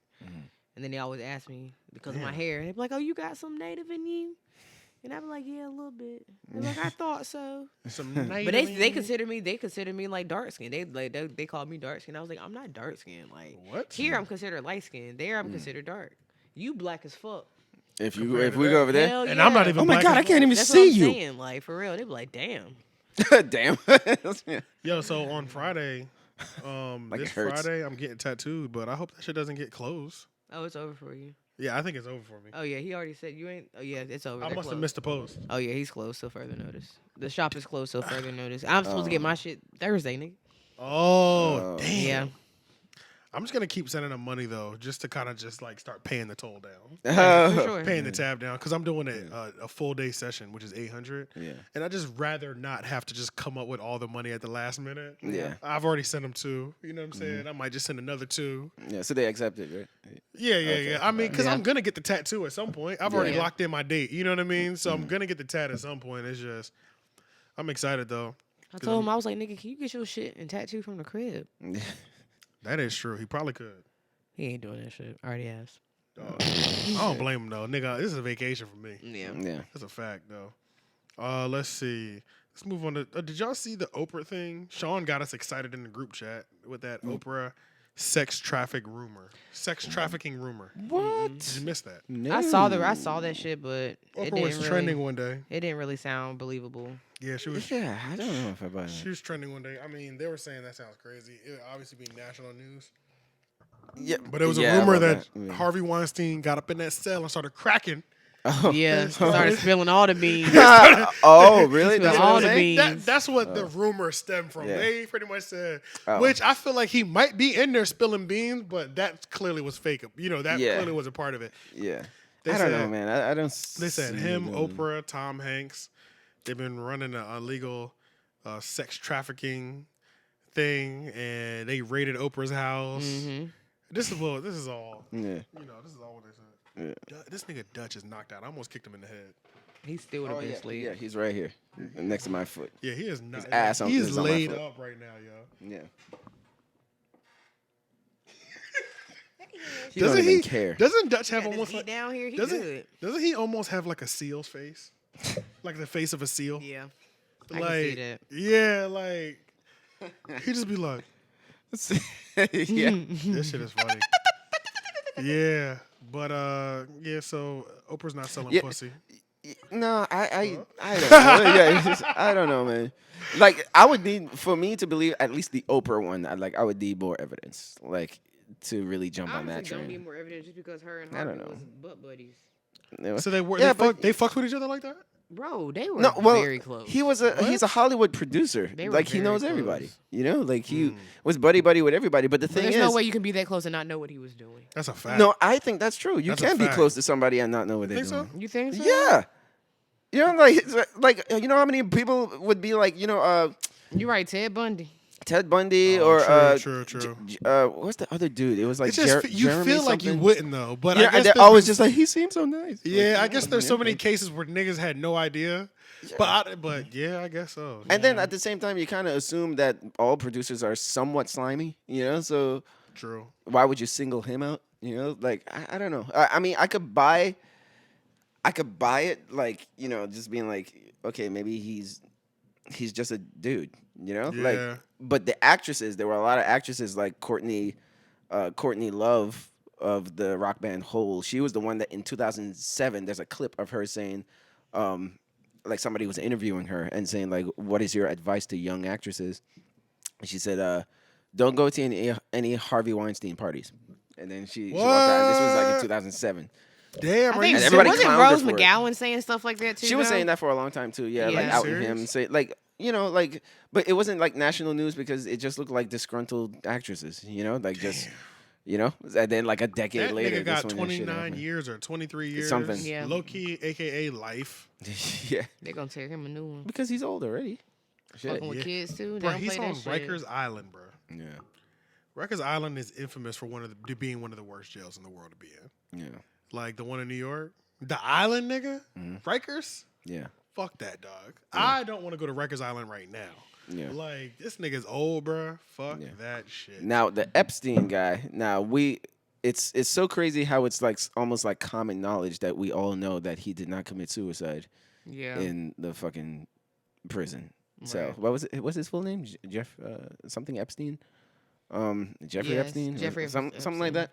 And then they always ask me because of my hair. They'd be like, oh, you got some native in you. And I'd be like, yeah, a little bit. They're like, I thought so. Some But they consider me like dark skin. They called me dark skin. I was like, I'm not dark skin. Like What? here I'm considered light skin. There I'm considered dark. You black as fuck. If we Compared to go over there, Hell And yeah. I'm not even oh my black god, as I can't even That's see what I'm you. saying. Like for real, they be like, damn. Damn. Yo, so on Friday, Like this it hurts. Friday, I'm getting tattooed, but I hope that shit doesn't get closed. Oh, it's over for you. Yeah, I think it's over for me. Oh yeah, he already said you ain't. Oh yeah, it's over. I They're must have closed. missed the post. Oh yeah, he's closed till further notice. The shop is closed till further notice. I'm supposed to get my shit Thursday, nigga. Oh, damn. Yeah. I'm just gonna keep sending them money though, just to kind of just like start paying the toll down, For sure. paying the tab down, because I'm doing a full day session, which is $800. Yeah. And I just rather not have to just come up with all the money at the last minute. Yeah. I've already sent them 2. You know what I'm saying? I might just send another 2. Yeah, so they accepted, right? Yeah. I mean, because Yeah. I'm gonna get the tattoo at some point. I've already Yeah. locked in my date. You know what I mean? So I'm gonna get the tat at some point. It's just, I'm excited though. I told him I was like, nigga, can you get your shit and tattoo from the crib? That is true. He probably could. He ain't doing that shit. Already asked. I don't blame him though, nigga. This is a vacation for me. Yeah. Yeah. That's a fact though. Let's see. Let's move on to. Did y'all see the Oprah thing? Sean got us excited in the group chat with that Oprah sex trafficking rumor. What? Did you miss that? No. I saw that shit, but it Oprah didn't was really, trending one day. It didn't really sound believable. Yeah, she was. Yeah, I don't know if I buy She that. was trending one day. I mean, they were saying that sounds crazy. It would obviously be national news. Yeah, But it was yeah, a rumor about that Yeah. Harvey Weinstein got up in that cell and started cracking. Oh. Yeah, started spilling all the beans. Oh, really? That's all what the I'm saying? beans. That's what the rumor stemmed from. Yeah. They pretty much said, Oh. which I feel like he might be in there spilling beans, but that clearly was fake. You know, that Yeah. clearly was a part of it. Yeah. They I don't know, said- man. I don't. They said see him, them. Oprah, Tom Hanks, they've been running an illegal sex trafficking thing, and they raided Oprah's house. Mm-hmm. This is all. Yeah. You know, this is all what they said. Yeah. This nigga Dutch is knocked out. I almost kicked him in the head. He still would have been asleep. Yeah, he's right here, next to my foot. Yeah, he is not. His ass on- He's is on my laid foot. up right now, yo. Yeah. He don't even care. Doesn't Dutch have Got this almost heat like, down here. He doesn't good. doesn't he almost have like a seal's face, like the face of a seal? Yeah. I Like, can see that. yeah, like he just be like, Yeah. this shit is funny. Yeah, but yeah. So Oprah's not selling Yeah. pussy. No, I don't know. Yeah, it's just- I don't know, man. Like, I would need, for me to believe at least the Oprah one, I would need more evidence, like, to really jump on that Obviously, don't train. need more evidence just because her and I don't Harvey know. was butt buddies. So they were Yeah, they fucked with each other like that. Bro, they were No, well, very close. he's a Hollywood producer. They were Like, he very knows close. everybody. You know, like he was buddy with everybody. But the But thing there's is, no way you can be that close and not know what he was doing. That's a fact. no, I think that's true. You That's a can be fact. close to somebody and not know what they're Think so? doing. You think so? Yeah. You know, like you know how many people would be like, you know, You're right, Ted Bundy. Ted Bundy Oh, or true. what's the other dude? It was like It's just you Jeremy feel like you something. wouldn't though, but Yeah, I guess and they're there's always been- just like, he seems so nice. yeah. I Like, guess there's so many okay. cases where niggas had no idea, but yeah, I guess so. And then at the same time, you kind of assume that all producers are somewhat slimy, you know. So True. why would you single him out? You know, like I don't know. I mean, I could buy it, like, you know, just being like, okay, maybe he's just a dude, you know, Yeah. like. But the actresses, there were a lot of actresses like Courtney Love of the rock band Hole. She was the one that in 2007, there's a clip of her saying, like somebody was interviewing her and saying like, what is your advice to young actresses? And she said, don't go to any Harvey Weinstein parties. And then she walked out. And this was like in 2007. Damn, I are think you And everybody wasn't clowned her Rose for it. McGowan saying stuff like that too? She was though? saying that for a long time too. Yeah, like Yeah. outing Serious? him, say like, you know, like, but it wasn't like national news because it just looked like disgruntled actresses, you know, like just, you know, and then like a decade that later, nigga got this one and shit 29 happened. years or 23 years. Something. Yeah. Low key, aka life. Yeah, They're gonna tear him a new one. because he's old already. Shit. Fucking with Yeah. kids too. They Bro, don't he's play on that shit. Rikers Island, bro. Yeah, Rikers Island is infamous for being one of the worst jails in the world to be in. yeah, Like the one in New York, the island, nigga. Rikers. yeah, Fuck that, dog. I don't want to go to Rikers Island right now. yeah. Like this nigga's old, bro. Fuck Yeah. that shit. Now the Epstein guy. Now it's so crazy how it's like almost like common knowledge that we all know that he did not commit suicide Yeah. in the fucking prison. So Right. what was it? What's his full name? Jeff something Epstein. Jeffrey Yes, Epstein. Jeffrey Something like that.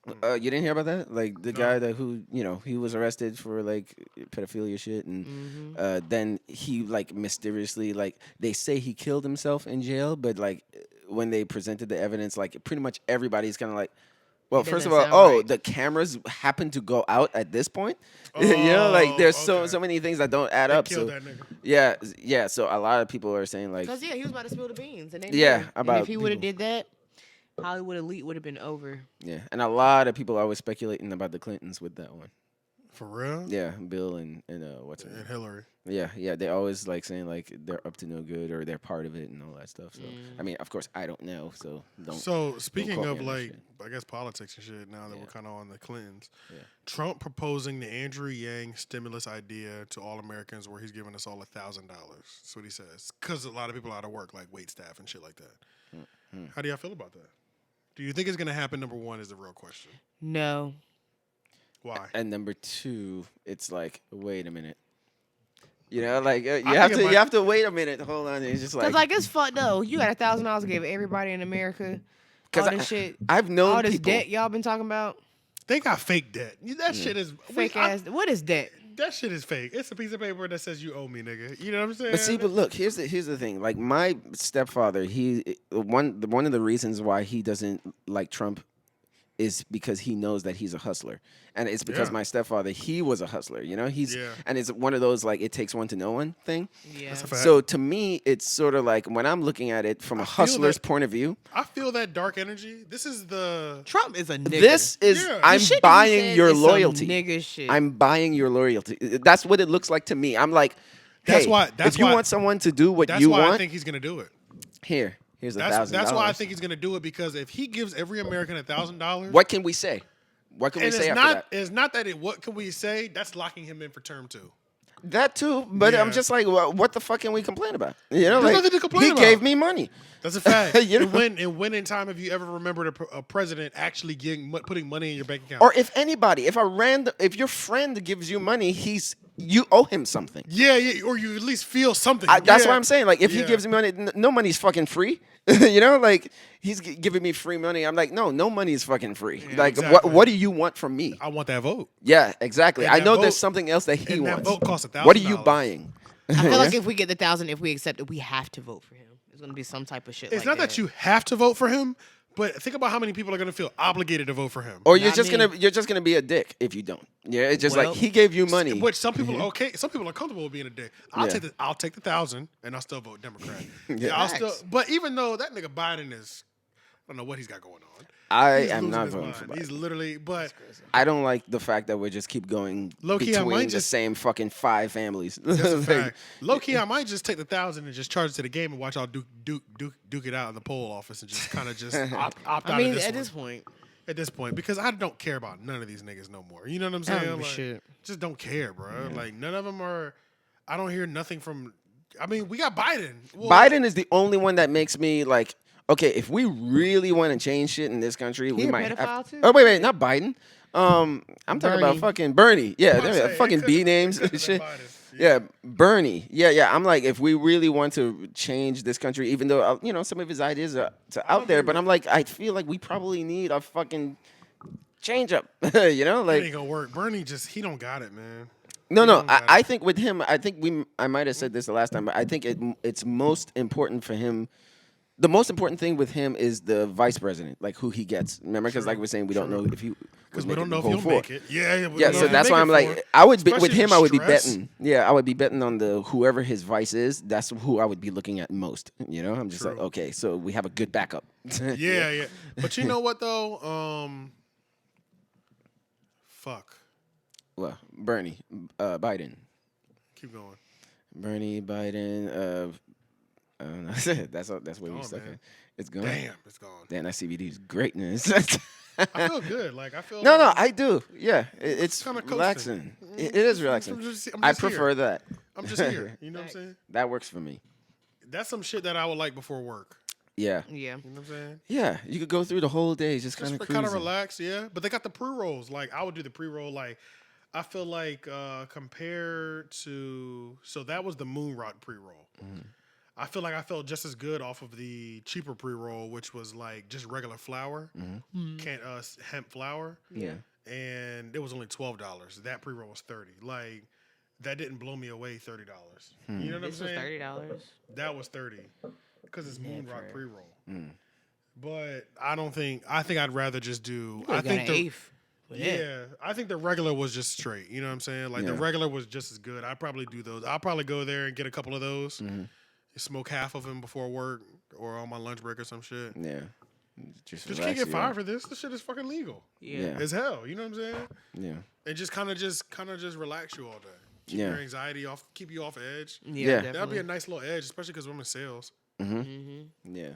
Epstein. You didn't hear about that? Like the guy that who he was arrested for like pedophilia shit, and then he like mysteriously like they say he killed himself in jail, but like when they presented the evidence, like pretty much everybody's kind of like. Well, It first of doesn't all, sound right. the cameras happen to go out at this point. You know, like there's okay. so many things that don't add They up. killed So that nigga. yeah. So a lot of people are saying like, Cause yeah, he was about to spill the beans, and they Yeah, did. And about if he would have people. did that, Hollywood elite would have been over. yeah, and a lot of people are always speculating about the Clintons with that one. For real? Yeah, Bill and what's her name? And Hillary. Yeah. They always like saying like they're up to no good or they're part of it and all that stuff. So I mean, of course, I don't know. So don't. So speaking quote me of on that like, shit. I guess politics and shit. Now that we're kind of on the Clintons, Yeah. Trump proposing the Andrew Yang stimulus idea to all Americans, where he's giving us all $1,000. That's what he says. Because a lot of people are out of work, like wait staff and shit like that. How do y'all feel about that? Do you think it's gonna happen? Number one is the real question. No. Why? And number two, it's like, wait a minute. You know, like you think have it to might- you have to wait a minute. Hold on. It's just Cause like it's fucked though. You got $1,000 to give everybody in America. All I- this shit. I've known All this people. debt y'all been talking about. They got fake debt. That shit is Fake ass. What is debt? That shit is fake. It's a piece of paper that says you owe me, nigga. You know what I'm saying? But see, but look, here's the thing. Like my stepfather, one of the reasons why he doesn't like Trump is because he knows that he's a hustler, and it's because Yeah. my stepfather, he was a hustler. You know, Yeah. and it's one of those like it takes one to know one thing. Yeah. That's a fact. So to me, it's sort of like when I'm looking at it from a feel hustler's that- point of view. I feel that dark energy. This is the Trump is a nigga. This is Yeah. I'm The shit that he buying says your is some loyalty. nigga shit. I'm buying your loyalty. That's what it looks like to me. I'm like, That's hey, why- that's if you why- want someone to do what that's you why I want, think he's gonna do it. here's That's $1,000. why I think he's gonna do it, because if he gives every American $1,000, What can we say? What can we and say it's after not that? it's not that it what can we say, that's locking him in for term 2. That too, but I'm Yeah. just like, well, what the fuck can we complain about? You know, There's like nothing to complain he about. gave me money. That's a fact. You know? And when in time have you ever remembered a president actually putting money in your bank account? Or if anybody, if your friend gives you money, you owe him something. yeah, or you at least feel something. That's Yeah. what I'm saying. Like, if he Yeah. gives me money, no money's fucking free. You know, like he's giving me free money. I'm like, no money is fucking free. Like, exactly. what do you want from me? I want that vote. Yeah, exactly. And I that know vote- there's something else that he and that wants. vote costs What are you $1,000. buying? I feel like if we get the 1,000, if we accept it, we have to vote for him. It's gonna be some type of shit. It's like not that you have to vote for him, but think about how many people are going to feel obligated to vote for him. Or you're Not just me. gonna be a dick if you don't. Yeah, it's just Well- like he gave you money. Which some people okay, some people are comfortable with being a dick. I'll take the 1,000 and I'll still vote Democrat. Yeah. I'll still. But even though that nigga Biden is, I don't know what he's got going on. I He's am losing not his voting mind. for Biden. He's literally, but I don't like the fact that we just keep going Low-key, I between might the just- same fucking 5 families. that's a Like, fact. Low key, I might just take the 1,000 and just charge it to the game and watch y'all duke it out in the poll office and just kind of just opt out I mean, of this at one. this point, At this point, because I don't care about none of these niggas no more. You know what I'm saying? I don't give a Like, shit. just don't care, bro. Like none of them are. I don't hear nothing from. I mean, we got Biden. Well, Biden is the only one that makes me like, okay, if we really want to change shit in this country, we a might have. pedophile too? Oh wait, not Biden. I'm talking about Bernie. fucking Bernie. Yeah, I'm about to say, it fucking could've- B it names could've and been shit. Biden. Yeah, Bernie. Yeah. I'm like, if we really want to change this country, even though some of his ideas are out there, but I'm like, I feel like we probably need a fucking change up. That like ain't gonna work. Bernie he don't got it, man. no. don't got I it. think with him, I might have said this the last time, but I think it's most important for him. The most important thing with him is the vice president, like who he gets. Remember, because like we're saying, we don't know if he Because we don't know if he'll make it. Yeah. we Yeah, don't know so if that's he'll why make I'm it like, for it. I would be with Especially him. the I would be stress. betting. Yeah, I would be betting on whoever his vice is. That's who I would be looking at most. I'm just like, True. okay, so we have a good backup. Yeah. But you know what though? Fuck. Well, Bernie, Biden, Keep going. Bernie, Biden. That's where we Gone, stuck man. at. It's gone. Damn, it's gone. Damn, that CBD is greatness. I feel good. Like I feel. No, I do. Yeah, it's kinda coasting. relaxing. It is relaxing. I'm just I here. prefer that. I'm just here. You know what I'm saying? That works for me. That's some shit that I would like before work. Yeah. yeah. You know what I'm saying? Yeah, you could go through the whole day just kind Just of kind of cruising. relax, yeah. But they got the pre-rolls. Like I would do the pre-roll. Like I feel like compared to that was the moon rock pre-roll. I feel like I felt just as good off of the cheaper pre-roll, which was like just regular flour, hemp flour, Yeah. and it was only $12. That pre-roll was $30. Like that didn't blow me away. $30. You know what I'm This was saying? $30. That was 30 because it's moon rock pre-roll. But I think I'd rather just do. I think the eighth. yeah, I think the regular was just straight. You know what I'm saying? Like the Yeah. regular was just as good. I'd probably do those. I'll probably go there and get a couple of those. Smoke half of them before work or on my lunch break or some shit. Yeah. Just Just relax can't get you fired out. for this. This shit is fucking legal Yeah. as hell. You know what I'm saying? Yeah. And just kind of relax you all day. Keep Yeah. your anxiety off. Keep you off edge. Yeah. That'd be a nice little edge, especially because I'm in sales. Yeah.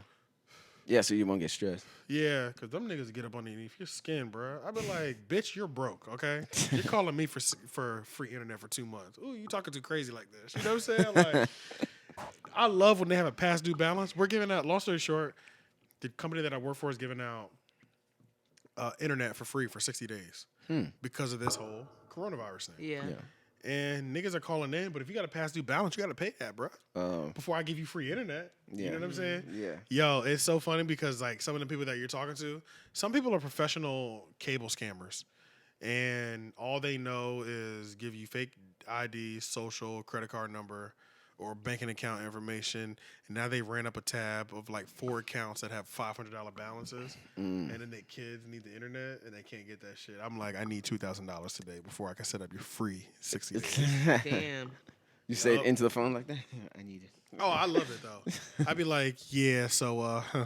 Yeah, so you won't get stressed. Yeah, because them niggas get up underneath your skin, bro. I be like, bitch, you're broke, okay? You're calling me for free internet for 2 months. Ooh, you talking too crazy like this. You know what I'm saying? Like, I love when they have a past due balance. We're giving out, long story short, the company that I work for is giving out internet for free for 60 days because of this whole coronavirus thing. Yeah. And niggas are calling in, but if you got a past due balance, you got to pay that, bro. Before I give you free internet. You know what I'm saying? Yeah. Yo, it's so funny because like some of the people that you're talking to, some people are professional cable scammers, and all they know is give you fake ID, social, credit card number, or banking account information. And now they ran up a tab of like 4 accounts that have $500 balances, and then their kids need the internet and they can't get that shit. I'm like, I need $2,000 today before I can set up your free 60 days. Damn. You say it into the phone like that? I need it. Oh, I love it though. I'd be like, yeah, so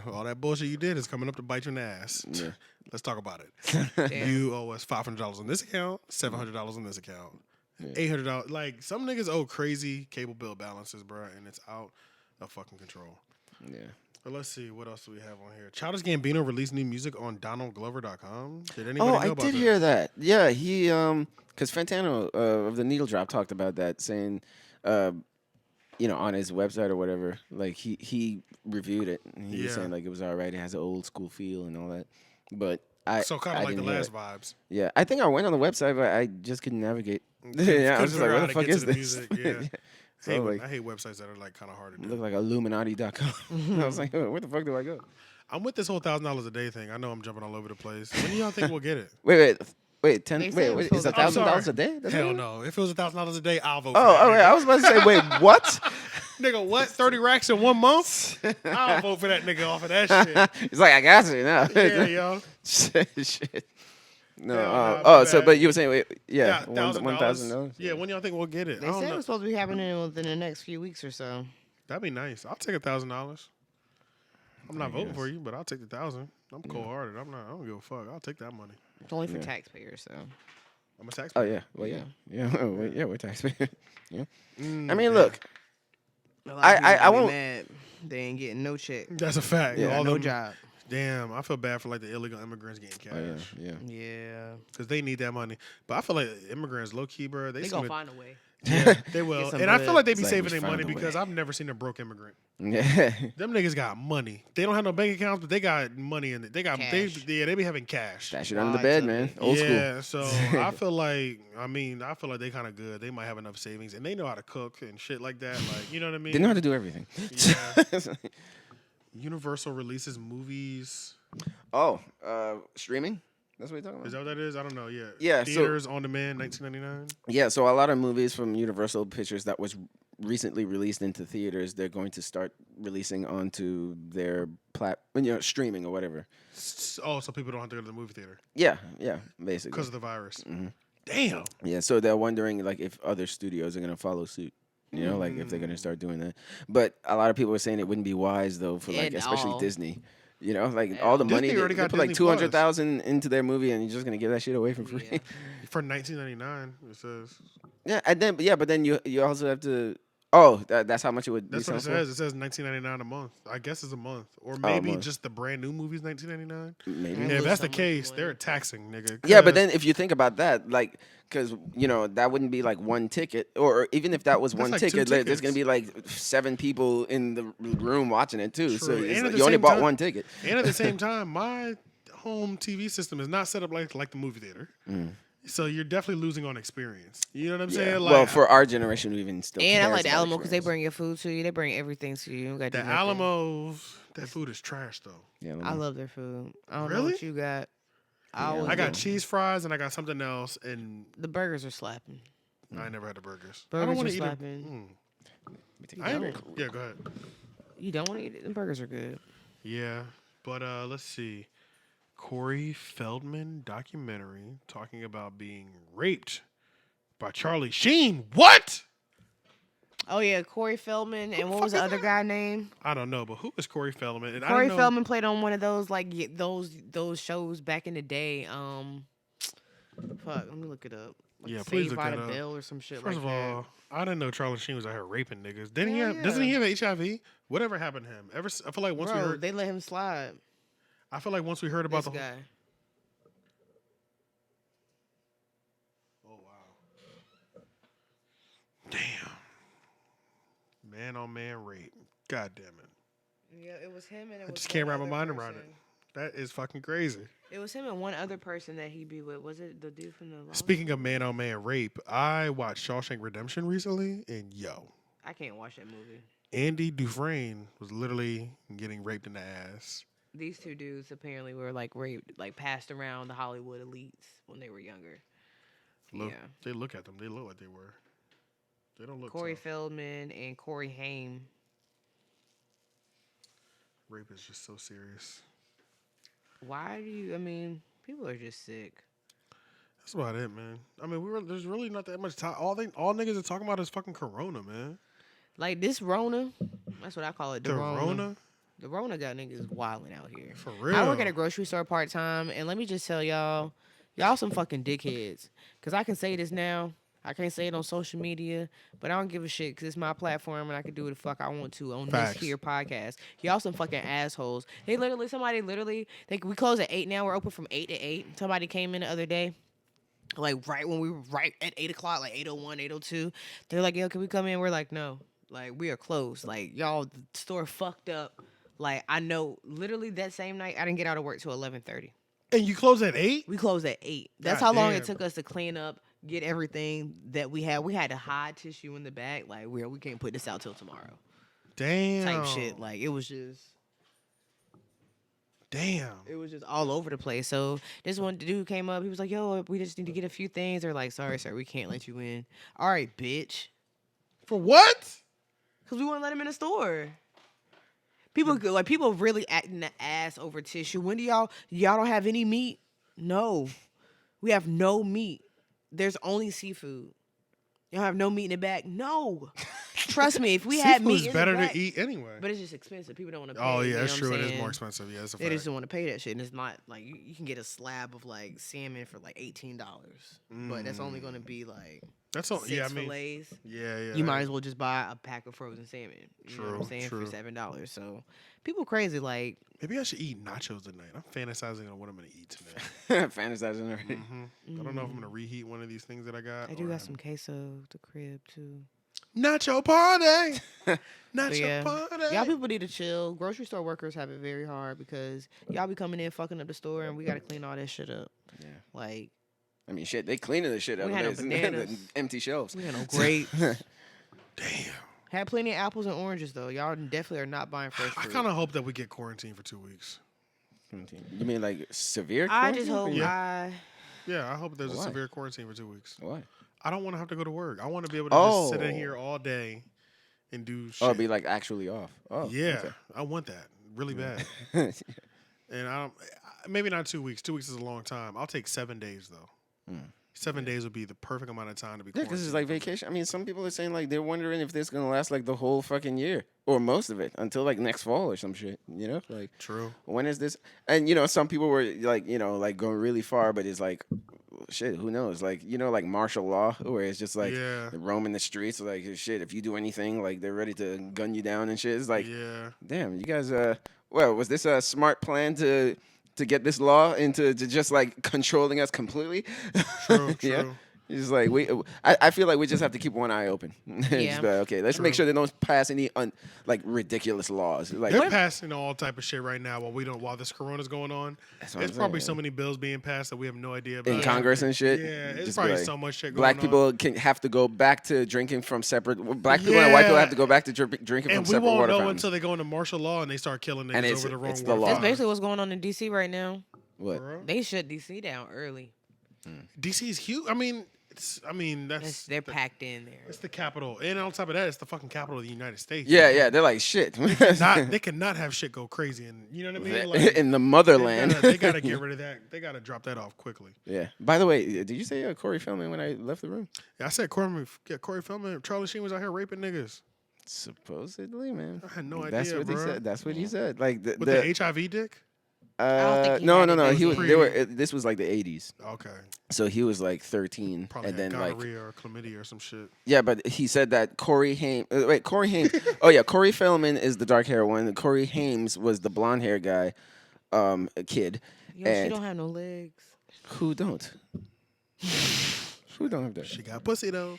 all that bullshit you did is coming up to bite you in the ass. Yeah. Let's talk about it. Damn. You owe us $500 on this account, $700 on this account, $800. Like some niggas owe crazy cable bill balances, bro, and it's out of fucking control. Yeah. But let's see, what else do we have on here? Childish Gambino released new music on DonaldGlover.com. Did anybody Oh, know I about did this? hear that. Yeah, he because Fantano of the Needle Drop talked about that, saying, on his website or whatever, like he reviewed it and he was saying like it was all right. It has an old school feel and all that. But So kind I of like the didn't hear last it. vibes. Yeah, I think I went on the website, but I just couldn't navigate. Yeah, I was just like, figure what out the how fuck to get is to the this? music, yeah. So like, I hate websites that are like kind of hard to do. look like Illuminati.com. I was like, where the fuck do I go? I'm with this whole $1,000 a day thing. I know I'm jumping all over the place. When do y'all think we'll get it? Wait, 10. They said it was Wait, is supposed to- $1,000 a day? That's Hell what it is? no. If it was $1,000 a day, I'll vote for Oh, that. oh, wait, I was about to say, wait, what? Nigga, what? 30 racks in 1 month? I'll vote for that nigga off of that shit. He's like, I got you now. Yeah, yo. Shit. No. Hell nah, oh, my so bad. but you were saying, wait, Yeah, $1,000. Yeah, when y'all think we'll get it? They I don't said it know. was supposed to be happening within the next few weeks or so. That'd be nice. I'll take $1,000. I'm not voting for you, but I'll take the 1,000. I'm cold hearted. I don't give a fuck. I'll take that money. It's only for taxpayers, so. I'm a taxpayer. Oh yeah, well yeah. We're taxpayers. Yeah. Mm, I mean, yeah. look, A lot of people I gonna be won't- mad. They ain't getting no check. That's a fact. Yeah. All No them- job. Damn, I feel bad for like the illegal immigrants getting oh cash yeah. Yeah. because they need that money. But I feel like immigrants, low key, bro, They seem gonna to- find a way. Yeah, they will. Get some And I feel bread. like they be It's like saving we their found money a way. because I've never seen a broke immigrant. Yeah. Them niggas got money. They don't have no bank accounts, but they got money in it. They got Cash. they be having cash. Stash it under the Odds bed, of man. it. Old school. Yeah, so I feel like they kind of good. They might have enough savings, and they know how to cook and shit like that. Like, you know what I mean? They know how to do everything. Yeah. Universal releases movies. Oh, streaming? That's what you're talking Is about? that what that is? I don't know. Yeah. Yeah, so- Theaters on demand, 1999. Yeah, so a lot of movies from Universal Pictures that was recently released into theaters, they're going to start releasing onto their streaming or whatever. Oh, so people don't have to go to the movie theater Yeah, basically. because of the virus. Mm-hmm. Damn. Yeah, so they're wondering like if other studios are gonna follow suit. You know, like if they're gonna start doing that. But a lot of people are saying it wouldn't be wise though for like At especially all. Disney. You know, like all the Disney money already they got put like Disney Plus. 200,000 into their movie, and you're just gonna give that shit away for free. Yeah. For 1999, it says. Yeah, and then but then you also have to. Oh, that's how much it would. That's be what it sold for? says. It says 1999 a month. I guess it's a month, or maybe month. just the brand new movies 1999. Maybe. Yeah, if that's the Someone's case, doing they're it. taxing, nigga. Yeah, but 'cause then if you think about that, like, because that wouldn't be like one ticket, or even if that was That's one like two ticket, there's tickets. gonna be like 7 people in the room watching it too. So True. it's And at like the you only same bought time- one ticket. and at the same time, my home TV system is not set up like the movie theater. So you're definitely losing on experience. You know what I'm Yeah. saying? Well, for our generation, we even still. And I cares like the about Alamo because they experience. bring your food to you. They bring everything to you. You don't gotta the do nothing. Alamos, that food is trash though. Yeah, I love their food. I don't know Really? what you got. I got cheese fries and I got something else, and The burgers are slapping. I ain't never had the burgers. I don't Burgers want are to eat slapping. it. I ain't, yeah, go ahead. You don't want to eat it. The burgers are good. Yeah, but let's see. Corey Feldman documentary talking about being raped by Charlie Sheen. What? Oh yeah, Corey Feldman and what was the other guy name? I don't know, but who is Corey Feldman? And I Corey don't know. Feldman played on one of those those shows back in the day. Fuck, let me look it up. Like Yeah, please Saved look by that the up. Bell or some shit First like of all, I didn't know Charlie Sheen was out here raping niggas. Didn't he? Hell Doesn't he yeah. have HIV? Whatever happened to him? I feel like that. once Bro, we heard. they let him slide. I feel like once we heard about This the. guy. Oh wow. Damn. Man on man rape. God damn it. Yeah, it was him and it I was just can't one wrap my other mind around it. person. That is fucking crazy. It was him and one other person that he be with. Was it the dude from the Law? Speaking of man on man rape, I watched Shawshank Redemption recently, and yo, I can't watch that movie. Andy Dufresne was literally getting raped in the ass. These two dudes apparently were like raped, like passed around the Hollywood elites when they were younger. Look, Yeah. they look at them. They look like they were. They don't look. Corey tough. Feldman and Corey Haim. Rape is just so serious. Why do you? I mean, people are just sick. That's about it, man. I mean, there's really not that much time. All niggas are talking about is fucking Corona, man. Like this Rona, that's what I call it. The Rona, The Rona got niggas wilding out here. for real. I work at a grocery store part time, and let me just tell y'all some fucking dickheads. Cause I can say this now. I can't say it on social media, but I don't give a shit because it's my platform and I can do what the fuck I want to on Facts. this here podcast. Y'all some fucking assholes. Somebody we close at 8 now. We're open from 8 to 8. Somebody came in the other day, like right when we were right at 8 o'clock, like 8:01, 8:02. They're like, yo, can we come in? We're like, no. Like, we are closed. Like, y'all, the store fucked up. Like, I know, literally that same night, I didn't get out of work till 11:30. And you close at 8? We closed at 8. That's God how long damn. it took us to clean up, get everything that we had. We had to hide tissue in the back. Like, we can't put this out till tomorrow. Damn. Type shit. Like, it was just all over the place. So this one dude came up. He was like, yo, we just need to get a few things. They're like, sorry, sir, we can't let you in. All right, bitch. For what? Because we wouldn't let him in the store. People really acting the ass over tissue. When do y'all don't have any meat? No. We have no meat. There's only seafood. Y'all have no meat in the back? No. Trust me, if we had meat Seafood's in better the back, to eat anyway. but it's just expensive. People don't want to pay. Oh, you yeah, know that's what true. I'm It is saying? more expensive. Yeah, that's a They fact. just don't want to pay that shit. And it's not like you can get a slab of like salmon for like $18. But that's only going to be like That's all. 6 Yeah, I mean, fillets. yeah. You might as well just buy a pack of frozen salmon. You know what I'm True, saying? true. For $7. So people crazy. Like, Maybe I should eat nachos tonight. I'm fantasizing on what I'm gonna eat tonight. Fantasizing already. I don't know if I'm gonna reheat one of these things that I got. I do or- got some queso at the crib too. nacho party. But Nacho yeah, party. y'all people need to chill. Grocery store workers have it very hard because y'all be coming in fucking up the store and we gotta clean all that shit up. Yeah. Like, I mean, shit, they cleaning the shit out We of had no this. bananas. The empty shelves. we had no grapes. Damn. Had plenty of apples and oranges though. Y'all definitely are not buying fresh I fruit. kind of hope that we get quarantined for 2 weeks. You mean like severe? I just quarantine? hope Yeah, I hope there's a Why? severe quarantine for 2 weeks. Why? I don't want to have to go to work. I want to be able to just sit in here all day and do shit. Oh, be like actually off. Oh, yeah, okay. I want that really bad. And I don't. Maybe not 2 weeks. 2 weeks is a long time. I'll take 7 days though. 7 days would be the perfect amount of time to be. Yeah, because it's like vacation. I mean, some people are saying like they're wondering if this is gonna last like the whole fucking year or most of it until like next fall or some shit. You know, like True. when is this? And you know, some people were like, you know, like going really far, but it's like, shit, who knows? Like, you know, like martial law, where it's just like Yeah. roaming the streets, like shit. If you do anything, like they're ready to gun you down and shit. It's like, Yeah. damn, you guys. Well, was this a smart plan to get this law into to just like controlling us completely? True. Yeah. True. It's just like I feel like we just have to keep one eye open. Just Yeah. be like, okay, let's make sure they don't pass any like ridiculous laws. Like They're passing all type of shit right now while this corona's going on. That's what There's I'm probably saying. so many bills being passed that we have no idea about. in Congress and shit. Yeah, it's Just probably be like, so much shit going Black on. people can have to go back to drinking from separate. Black people and white people Yeah. have to go back to drinking from And we separate won't water know fountains. until they go into martial law and they start killing And niggas it's- over the wrong it's the water law. that's fountain. basically what's going on in DC right now. What? Bro. They shut DC down early. DC's huge. That's They're packed in there. it's the capital, and on top of that, it's the fucking capital of the United States. Yeah, they're like shit. They cannot have shit go crazy, and you know what I mean. Like, in the motherland. they gotta get rid of that. They gotta drop that off quickly. Yeah. By the way, did you say Corey Feldman when I left the room? Yeah, I said Corey Feldman, Charlie Sheen was out here raping niggas. Supposedly, man. I had no That's idea, what he bro. said. That's what he said. Like With the HIV dick. don't think he no. had it He was. back They were. This was like the '80s. Okay, So he was like 13, probably and had then like gonorrhea or chlamydia or some shit. yeah, but he said that Corey Haim. Corey Haim. Oh yeah, Corey Feldman is the dark hair one. Corey Haim was the blonde hair guy, a kid. Yo, she And don't have no legs. who don't? Who don't have that? She got pussy though.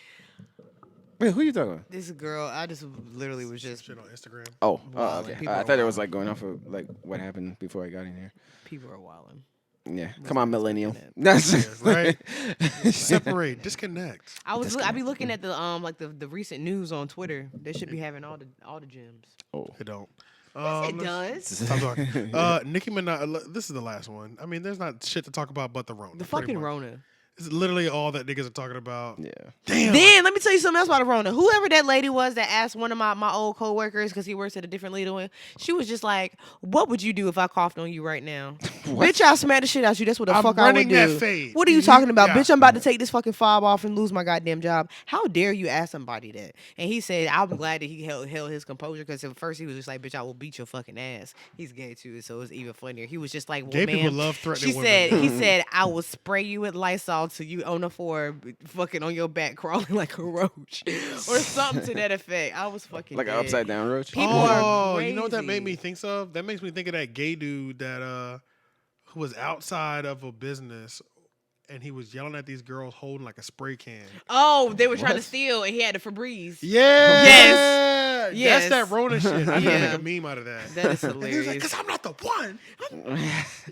Wait, who you talking about? This girl, I just literally was just Shit on Instagram. Oh, Wow, okay. people I are thought it was wild. like going off of like what happened before I got in here. people are wilding. Yeah, come on, millennial. Yeah, That's right. Separate, disconnect. I be looking at the like the recent news on Twitter. They should be having all the gems. It don't. It does. Stop talking. Nicki Minaj. This is the last one. I mean, there's not shit to talk about but the Rona. The pretty fucking much. Rona. It's literally all that niggas are talking about. Yeah. Damn. Then let me tell you something else about the Rona. Whoever that lady was that asked one of my old coworkers, because he works at a different leader one, she was just like, "What would you do if I coughed on you right now?" Bitch, I'll smack the shit out you. That's what the I'm fuck I would running do. that fade. What are you talking about? Yeah. Bitch, I'm about to take this fucking fob off and lose my goddamn job. How dare you ask somebody that? And he said, I'm glad that he held his composure, because at first he was just like, bitch, I will beat your fucking ass. He's gay too, so it's even funnier. He was just like, well, Gay ma'am. people love threatening She women. said, he said, I will spray you with Lysol dog till you on the floor, fucking on your back, crawling like a roach, or something to that effect. I was fucking Like an dead. upside down roach. People are Oh, you know what that made crazy. me think of? That makes me think of that gay dude that who was outside of a business and he was yelling at these girls holding like a spray can. Oh, they were trying to steal, and he had the Febreze. Yeah. Yes. That's that Rona shit. I need to Yeah. make a meme out of that. That is And he was like, hilarious. "Cause I'm not the one."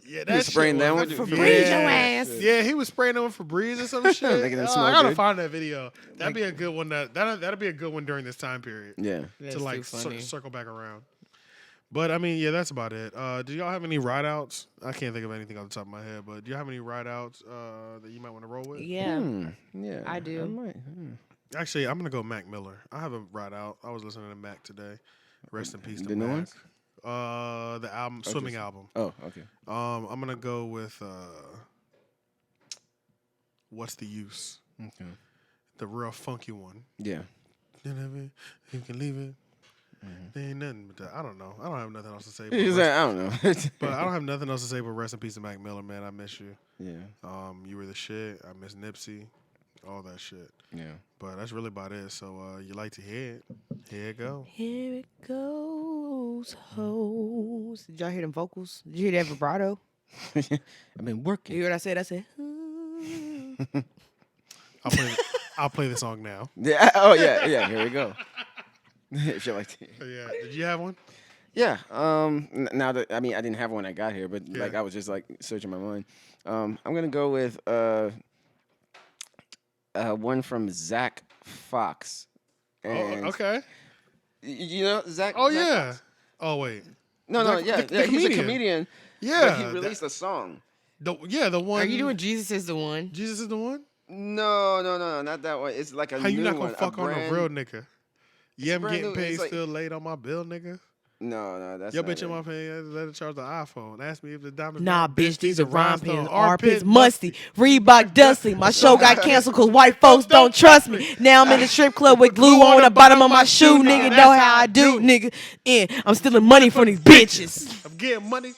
Yeah, that was spraying shit them was- with Febreze yeah. your ass. Yeah, he was spraying them with Febreze or some shit. Making them Oh, smell I gotta good. find that video. That'd be a good one. That'd be a good one during this time period. Yeah. That's To like too funny. circle back around. But I mean, yeah, that's about it. Do y'all have any ride outs? I can't think of anything off the top of my head, but do you have any ride outs that you might want to roll with? Yeah, Yeah. I do. might. Actually, I'm gonna go Mac Miller. I have a ride out. I was listening to Mac today. Rest in peace to The new Mac. ones? The album, swimming just- album. Oh, okay. I'm gonna go with What's the Use? Okay. The real funky one. Yeah. You know what I mean? You can leave it. There ain't nothing but that. I don't know. I don't have nothing else to say. But, He's like, I don't know. but I don't have nothing else to say but rest in peace to Mac Miller, man. I miss you. Yeah. You were the shit. I miss Nipsey. All that shit. Yeah. But that's really about it. So you like to hear it. Here it go. Here it goes, hoes. Did y'all hear them vocals? Did you hear that vibrato? I've been You working. hear what I said? I said, I'll play the song now. Yeah. Oh, yeah. Yeah. Here we go. If you like to. Yeah. Did you have one? Yeah. Now that I didn't have one when I got here, but like I was just like searching my mind. I'm gonna go with one from Zach Fox. And Okay. You know Zach? Oh Zach yeah. Fox? Oh wait. No, The yeah, comedian. he's a comedian. Yeah. But he released a song. The one. are you doing Jesus is the one? Jesus is the one? No, not that one. It's like a How you new not gonna one. fuck on a brand- real nigga? Yeah, I'm brand getting new. paid It's like- still late on my bill, nigga. No, that's Yo, not bitch, it. in my paying. Let her charge the iPhone. Ask me if the diamonds. Nah, brown, bitch, these are rhyme rhinestone. pins. Armpits musty. Reebok dusty. My show got canceled because white folks don't trust me. Now I'm in the strip club with glue on the bottom of my shoe. Nigga know how I do, nigga. And I'm stealing money from these bitches. I'm getting money.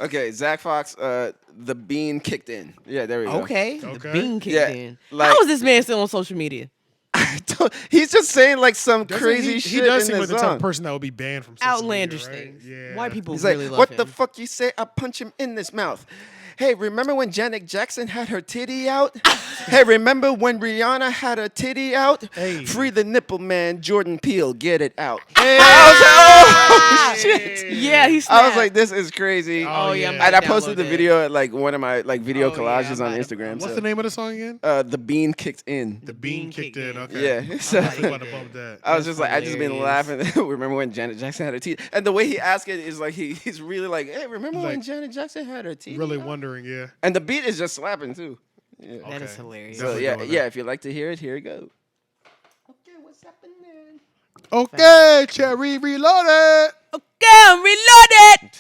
Okay, Zach Fox. The bean kicked in. Yeah, there we go. Okay, the Okay. bean kicked Yeah, in. like- How is this man still on social media? He's just saying like some Doesn't crazy he shit does in seem the like the type of song. person that would be banned from social Outlandish media, right? things. Yeah. White people He's really like, love what him. the fuck you say? I'll punch him in this mouth. Hey, remember when Janet Jackson had her titty out? Hey, remember when Rihanna had her titty out? Hey. Free the nipple man, Jordan Peele, get it out. Hey. I was like, oh shit. Yeah, he's. I was like, this is crazy. Oh, yeah. yeah. And I Download posted the it. video at like one of my like video Oh, yeah, collages I'm on about to- Instagram. What's so. the name of the song again? The bean kicked in. The Bean Kicked In. Okay. Yeah. So, I'm about to bump that. I was just like, I just been hilarious. laughing. Remember when Janet Jackson had her teeth? And the way he asked it is like he's really like, hey, remember when Like, Janet Jackson had her teeth? Really out?" wondering, yeah. And the beat is just slapping too. Yeah. That is Okay. hilarious. So Definitely yeah, going yeah. there. If you like to hear it, here it goes. Okay, what's happening? Okay, Cherry Reloaded. Okay, I'm reloaded.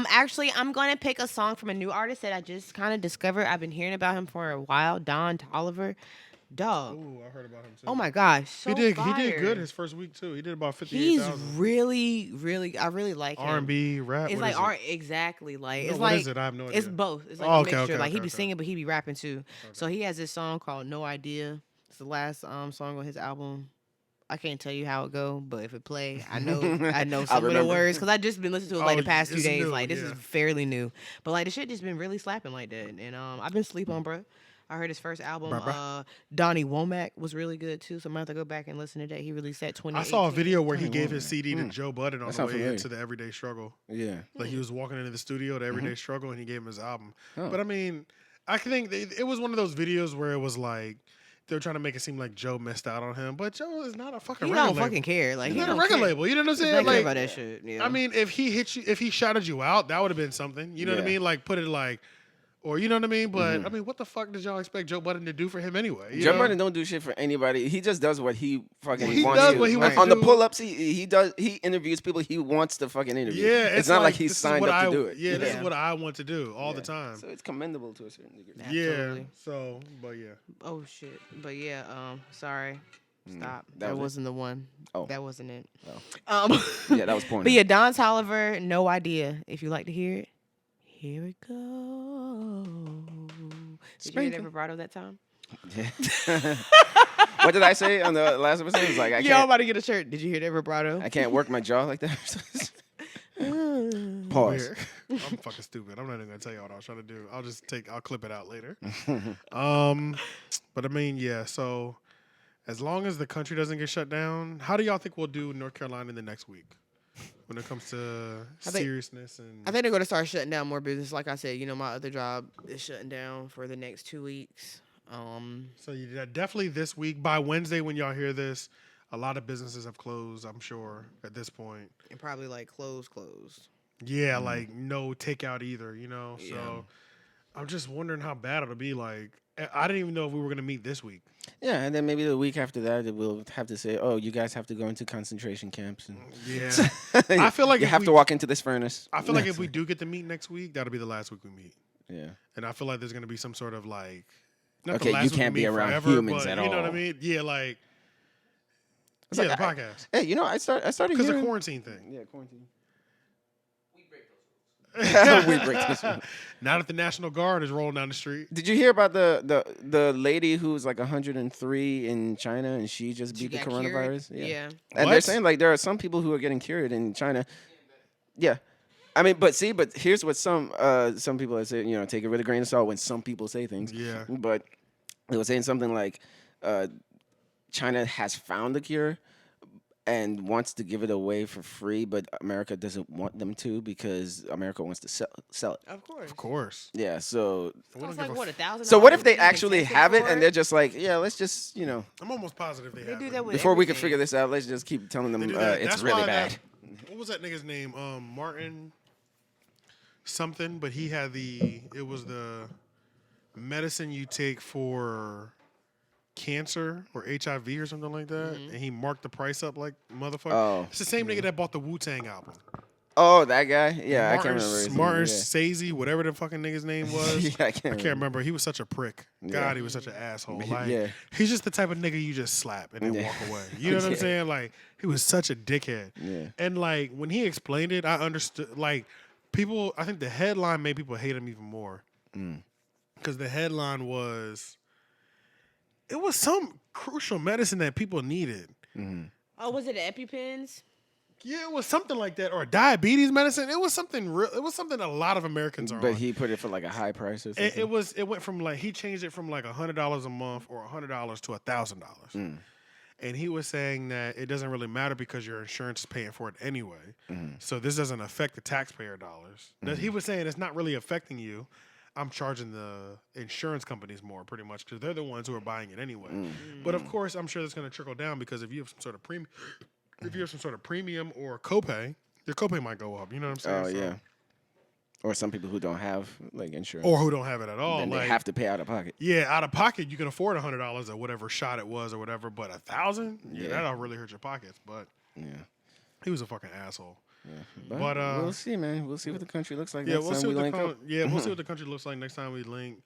Actually, I'm gonna pick a song from a new artist that I just kind of discovered. I've been hearing about him for a while. Don Toliver, dog. Ooh, I heard about him too. Oh my gosh, so He did fire. good his first week too. He did about He's 58,000. really. I really like him. R&B, rap. It's what like is it? art, exactly. Like No, it's what like is it? I have no idea. it's both. It's like Oh, a okay, mixture. okay, Like he okay, be okay. singing, but he be rapping too. So he has this song called "No Idea." It's the last song on his album. I can't tell you how it go, but if it play, I know some of the remember. words because I just been listening to it like Oh, the past 2 it's days. new, Like this yeah. is fairly new, but like the shit just been really slapping like that. And I've been sleep on, bro. I heard his first album. Bruh. Donnie Womack was really good too, so I'm gonna have to go back and listen to that. He released that 2018. I saw a video where he Tony gave his Womack. CD to Joe Budden on the sounds way familiar. into the Everyday Struggle. Yeah. Like he was walking into the studio, the Everyday Struggle, and he gave him his album. Oh. But I mean, I think it was one of those videos where it was like they were trying to make it seem like Joe missed out on him, but Joe is not a fucking He record don't label. fucking care. Like He's he not a don't record care. label. You know what I'm He saying? don't care Like, about that shit. Yeah. I mean, if he hit you, if he shouted you out, that would have been something. You know what I Yeah. mean? Like put it like, or you know what I mean? But I mean, what the fuck did y'all expect Joe Budden to do for him anyway? You Joe know? Budden don't do shit for anybody. He just does what he fucking He wants does to. what he wants to On the do. pull-ups, he interviews people he wants to fucking interview. Yeah, it's not like this he's is signed what up I- to do it. Yeah, this is Yeah. what I want to do all the Yeah. time. So it's commendable to a certain degree. Yeah. Absolutely. So, but yeah. Oh shit. But yeah, sorry. Stop. that That was it? wasn't the one. Oh. That wasn't it. Oh. Yeah, that was porn. But yeah, Don Toliver, No Idea. If you like to hear it, here it goes. Did you hear that vibrato that time? Yeah. What did I say on the last episode? It was like, Y'all about to get a shirt. Did you hear that vibrato? I can't work my jaw like that. Pause. Weird. I'm fucking stupid. I'm not even gonna tell you what I was trying to do. I'll clip it out later. But I mean, yeah. So as long as the country doesn't get shut down, how do y'all think we'll do in North Carolina in the next week when it comes to seriousness and? I think they're gonna start shutting down more business. Like I said, my other job is shutting down for the next 2 weeks. So definitely this week by Wednesday when y'all hear this, a lot of businesses have closed. I'm sure at this point, and probably like closed. Yeah, like no takeout either. So I'm just wondering how bad it'll be. Like I didn't even know if we were gonna meet this week. Yeah, and then maybe the week after that, we'll have to say, "Oh, you guys have to go into concentration camps." And Yeah, I feel like you have to walk into this furnace. I feel like if we do get to meet next week, that'll be the last week we meet. Yeah, and I feel like there's gonna be some sort of like. Not okay, the last you week can't we be meet around forever, humans but at all. You know what I mean? Yeah, like. It's Yeah, like, the podcast. Hey, I started Because hearing the quarantine thing. Yeah, quarantine. We break this rule. Now that the National Guard is rolling down the street. Did you hear about the lady who's like 103 in China and she just beat the got coronavirus? cured? Yeah. And What? they're saying like there are some people who are getting cured in China. Yeah. I mean, but here's what some people say, take it with a grain of salt when some people say things. Yeah. But they were saying something like China has found the cure and wants to give it away for free, but America doesn't want them to because America wants to sell it. Of course. Of course. Yeah, so We don't It's give like a what, $1,000? so what if they You can actually test it have it for and they're just like, yeah, let's just, I'm almost positive they They have do it. that with before we can everything. figure this out, let's just keep telling them They do that. it's That's really why bad. what was that nigga's name? Martin something, but it was the medicine you take for cancer or HIV or something like that, and he marked the price up like motherfucker. Oh. It's the same nigga that bought the Wu-Tang album. Oh, that guy? Yeah, I Martin, can't remember his Martin name. Sazy, whatever the fucking nigga's name was. Yeah, I can't remember. He was such a prick. God, Yeah. he was such an asshole. Like, Yeah. he's just the type of nigga you just slap and then Yeah. walk away. You know what I'm Yeah. saying? Like, he was such a dickhead. Yeah. And like when he explained it, I understood. Like, people, I think the headline made people hate him even more because the headline was, it was some crucial medicine that people needed. Oh, was it the EpiPens? Yeah, it was something like that, or diabetes medicine. It was something real. It was something a lot of Americans are But on. he put it for like a high price or something. It went from like he changed it from like $100 a month or $100 to $1,000, and he was saying that it doesn't really matter because your insurance is paying for it anyway. So this doesn't affect the taxpayer dollars. That he was saying it's not really affecting you. I'm charging the insurance companies more, pretty much, because they're the ones who are buying it anyway. But of course, I'm sure that's going to trickle down because if you have some sort of premium or copay, your copay might go up. You know what I'm saying? Oh, yeah. Or some people who don't have like insurance. Or who don't have it at all. then Like, they have to pay out of pocket. yeah, out of pocket, you can afford $100 or whatever shot it was or whatever, but $1,000, Yeah. that'll really hurt your pockets. But Yeah. he was a fucking asshole. But, But, we'll see, man. We'll see what the country looks like Yeah, next we'll time see we what link up. we'll see what the country looks like next time we link.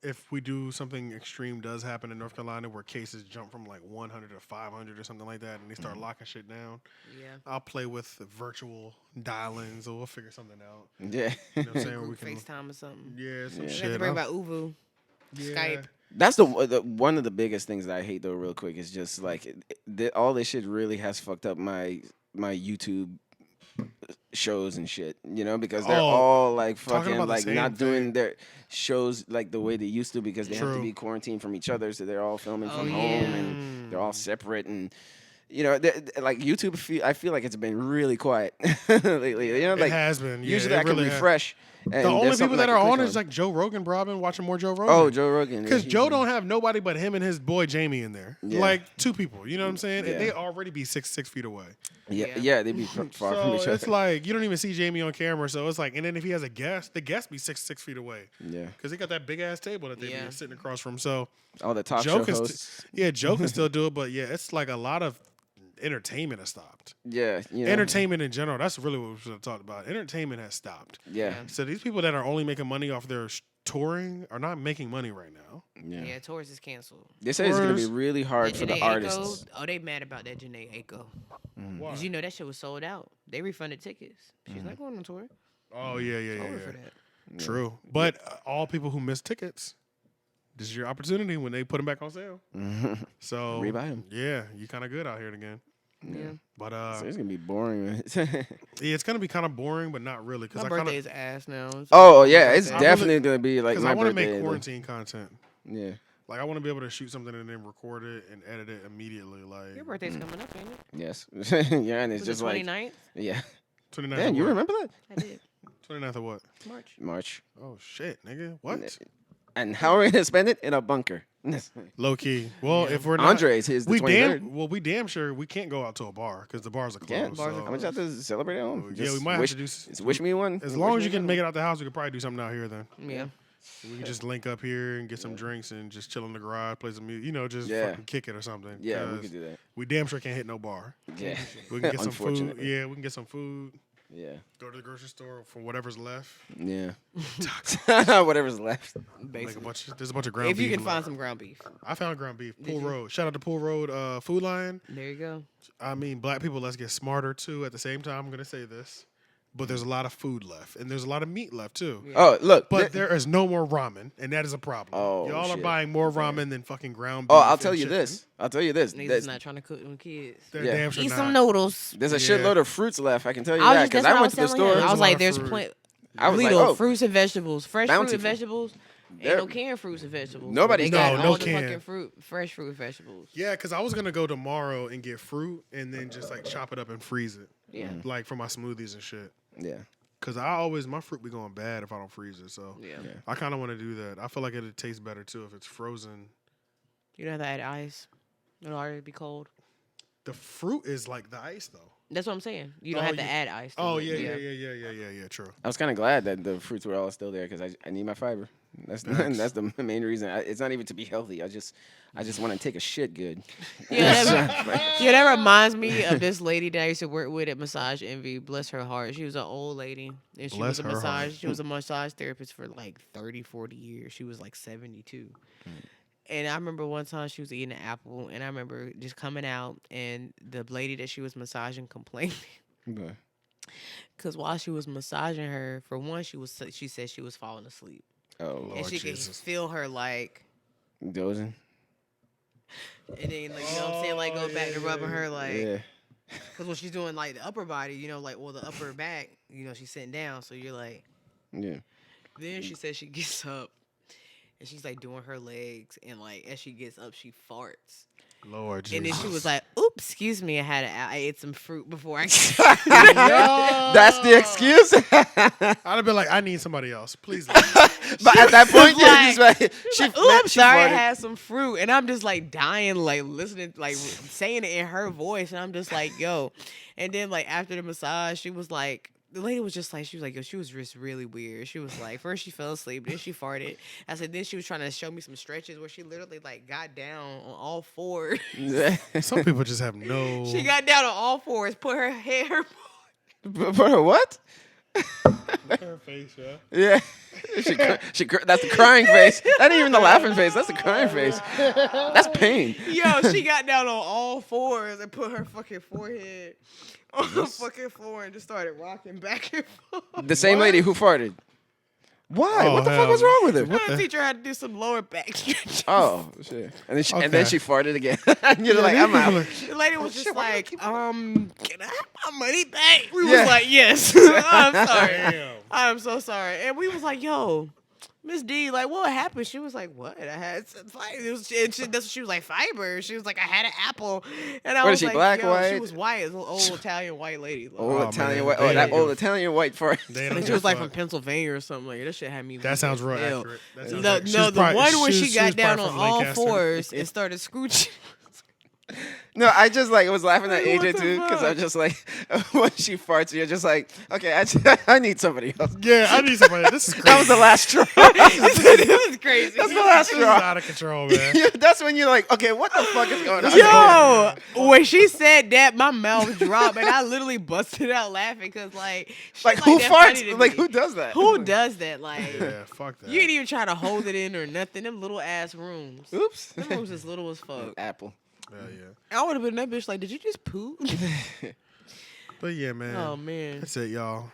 If we do something extreme does happen in North Carolina where cases jump from like 100 to 500 or something like that, and they start locking shit down, Yeah. I'll play with the virtual dial-ins, or we'll figure something out. Yeah. You know what I'm saying? Where we Group can, FaceTime or something. yeah, some Yeah. We shit. have to bring I'm- back Uvu. yeah. Skype. That's the one of the biggest things that I hate though. Real quick, is just like all this shit really has fucked up my YouTube shows and shit. Because they're Oh, all like talking fucking about the like same not doing thing. their shows like the way they used to because they have to True. be quarantined from each other, so they're all filming from Oh, home yeah. and they're all separate and. Like YouTube, I feel like it's been really quiet lately. It Like has been. Yeah, usually it I can really has. refresh. And The there's only people something that I are can on click is like Joe Rogan, bro. I've been watching more Joe Rogan. Oh, Joe Rogan. Because He's- Joe don't have nobody but him and his boy Jamie in there. Yeah. Like two people. You know what I'm saying? Yeah. And they already be 6 feet away. Yeah, they be far from each So other. it's like you don't even see Jamie on camera. So it's like, and then if he has a guest, the guest be 6 feet away. Yeah, Because he got that big ass table that they Yeah. be sitting across from. So all the talk Joe show can hosts. Joe can still do it, but yeah, it's like a lot of entertainment has stopped. Yeah, Entertainment in general, that's really what we should have talked about. Entertainment has stopped. Yeah, So these people that are only making money off their touring are not making money right now. yeah. Yeah, tours is canceled. They say it's gonna be Tours- really hard for the Janae artists. Aiko, they mad about that Janae Aiko. Why? Because that shit was sold out. They refunded tickets. She's not going on tour. Oh yeah, yeah, It's yeah, over yeah. for that. True. But all people who miss tickets, this is your opportunity when they put them back on sale. So Rebuy 'em. Yeah, you kind of good out here again. Yeah. But So it's gonna be boring. yeah, it's gonna be kind of boring, but not really. My Because birthday is ass now. Oh yeah, it's birthday. definitely gonna be like because my I want to birthday. make quarantine content. Yeah. Like I want to be able to shoot something and then record it and edit it immediately. Like Your birthday's coming up, ain't it? Yes. Yeah, and it's Was just it like 29th? yeah. 29th. Man, of you what? remember that? I did. 29th of what? March. March. Oh shit, nigga. What? And how are we gonna spend it in a bunker? Low key. Well, if we're not, Andre's his the we 23rd. damn sure we can't go out to a bar because the bars are Yeah, closed. bars are so- I'm gonna have to celebrate at home. Yeah, we Just might have wish, to do just wish me one. As long as you can make it out the house, we could probably do something out here then. Yeah. We can just link up here and get some drinks and just chill in the garage, play some music, just Yeah. fucking kick it or something. Yeah, we 'cause could do that. We damn sure can't hit no bar. Yeah. We can get some food. Unfortunately. Yeah, we can get some food. Yeah. Go to the grocery store for whatever's left. Yeah. Whatever's left. Make a bunch. There's a bunch of ground If beef. you can left. find some ground beef. I found ground beef. Pool you? Road. Shout out to Pool Road Food Line. There you go. I mean, black people, let's get smarter too. At the same time, I'm gonna say this, but there's a lot of food left, and there's a lot of meat left too. Yeah. Oh, look. But there is no more ramen, and that is a problem. Oh, Y'all are shit. buying more ramen than fucking ground beef. Oh, I'll and tell you chicken. this. I'll tell you this. Niggas There's, is not trying to cook them kids. They're Yeah. damn sure Eat not. some noodles. there's a Yeah. shitload of fruits left. I can tell you I was that just, because that's I what went to the was telling store. him. I was a lot like, of there's fruit. plenty. I was like, Lidl, oh, fruits and vegetables, fresh fruit bountiful. and vegetables. Ain't There- no canned fruits and vegetables. Nobody They got can. all No the can. fucking fruit, fresh fruit and vegetables. Yeah, because I was gonna go tomorrow and get fruit and then just like chop it up and freeze it, Yeah. like for my smoothies and shit. yeah. Cause my fruit be going bad if I don't freeze it. So Yeah. I kind of want to do that. I feel like it'd taste better too if it's frozen. You don't have to add ice. It'll already be cold. The fruit is like the ice though. That's what I'm saying. You don't Oh, have to you- add ice. to Oh it. yeah. True. I was kind of glad that the fruits were all still there because I need my fiber. That's that's the main reason. It's not even to be healthy. I just want to take a shit good. Yeah, that reminds me of this lady that I used to work with at Massage Envy. Bless her heart. She was an old lady. And she Bless was a her heart. massage. She was a massage therapist for like 30, 40 years. She was like 72. And I remember one time she was eating an apple, and I remember just coming out, and the lady that she was massaging complained. Okay. Because while she was massaging her, for one, she said she was falling asleep. Oh, And Lord she could Jesus. feel her like, dozing. and then like, you know what I'm saying, like go back to rubbing her like. Yeah. Because when she's doing like the upper body, the upper back, she's sitting down. So you're like, Yeah. then she says she gets up and she's like doing her legs. And like as she gets up, she farts. Lord Jesus. And then she was like, oops, excuse me. I ate some fruit before I That's the excuse. I'd have been like, I need somebody else, please. leave. But at that point, yeah, just like, She's like, ooh, I'm sorry, I had some fruit. And I'm just like dying, like listening, like saying it in her voice. And I'm just like, yo. And then like after the massage, she was like, the lady was just like, she was like, yo, she was just really weird. She was like, first she fell asleep, then she farted. I said, then she was trying to show me some stretches where she literally like got down on all fours. Some people just have no. She got down on all fours, put her head, For her what? her face, yeah. Yeah. That's the crying face. That ain't even the laughing face. That's the crying face. That's pain. yo, she got down on all fours and put her fucking forehead on the fucking floor and just started rocking back and forth. The same lady who farted. Why? Oh, what the fuck hell was wrong with her? The teacher had to do some lower back stretches. Oh shit! And then Okay. she farted again. You're like, I'm out. The lady was just like, can I have my money back? We Yeah. was like, yes. I'm sorry. Damn. I'm so sorry. And we was like, yo, Miss D, like, what happened? She was like, what? I had some fiber. That's what she was like, fiber. She was like, I had an apple. And I What was is she, like, black, yo, white? She was white. It was an old Italian white lady. Like, Old Oh, Italian man. white. They Oh, that don't old give- Italian white fart. They and don't she give was like a from fuck. Pennsylvania or something. Like that shit had me. That sounds real hell. accurate. That sounds No, accurate. She no, was the probably- one where she she was got down probably on from all Lancaster. fours and started scooching. No, I just like was laughing at Like, what AJ the too because I'm fuck? just like when she farts, you're just like, okay, I need somebody else. Yeah, I need somebody. This is crazy. That was the last straw. It was crazy. That's the last This is straw. out of control, man. Yeah, that's when you're like, okay, what the fuck is going on? Yo, when she said that, my mouth dropped, and I literally busted out laughing because, like, she's Like who that funny to farts? Like me. who does that? Who does that? Like, Yeah, fuck that. you ain't even try to hold it in or nothing. Them little ass rooms. Oops. Them rooms is little as fuck. Apple. Yeah. I would have been that bitch. Like, did you just poop? But yeah, man. Oh man. That's it, y'all.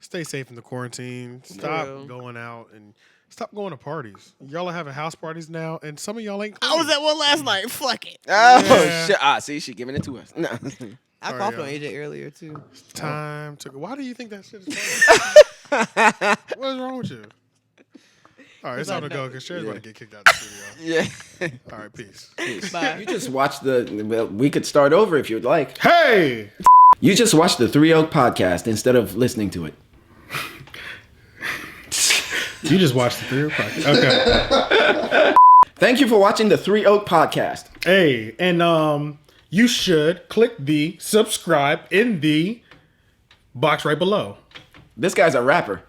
Stay safe in the quarantine. Stop real. going out and stop going to parties. Y'all are having house parties now, and some of y'all ain't. I was at one last night. Fuck it. Oh Yeah. shit! Ah, see, she giving it to us. No. I Sorry, coughed on y'all. AJ earlier too. Time to go. Why do you think that shit is funny? What is wrong with you? All right, it's time to go because Sherry's about to get kicked out of the studio. Yeah. All right, peace. Bye. You just watched well, we could start over if you'd like. Hey! You just watched the Three Oak podcast instead of listening to it. You just watched the 3 o'clock. Okay. Thank you for watching the Three Oak podcast. Hey, and you should click the subscribe in the box right below. This guy's a rapper.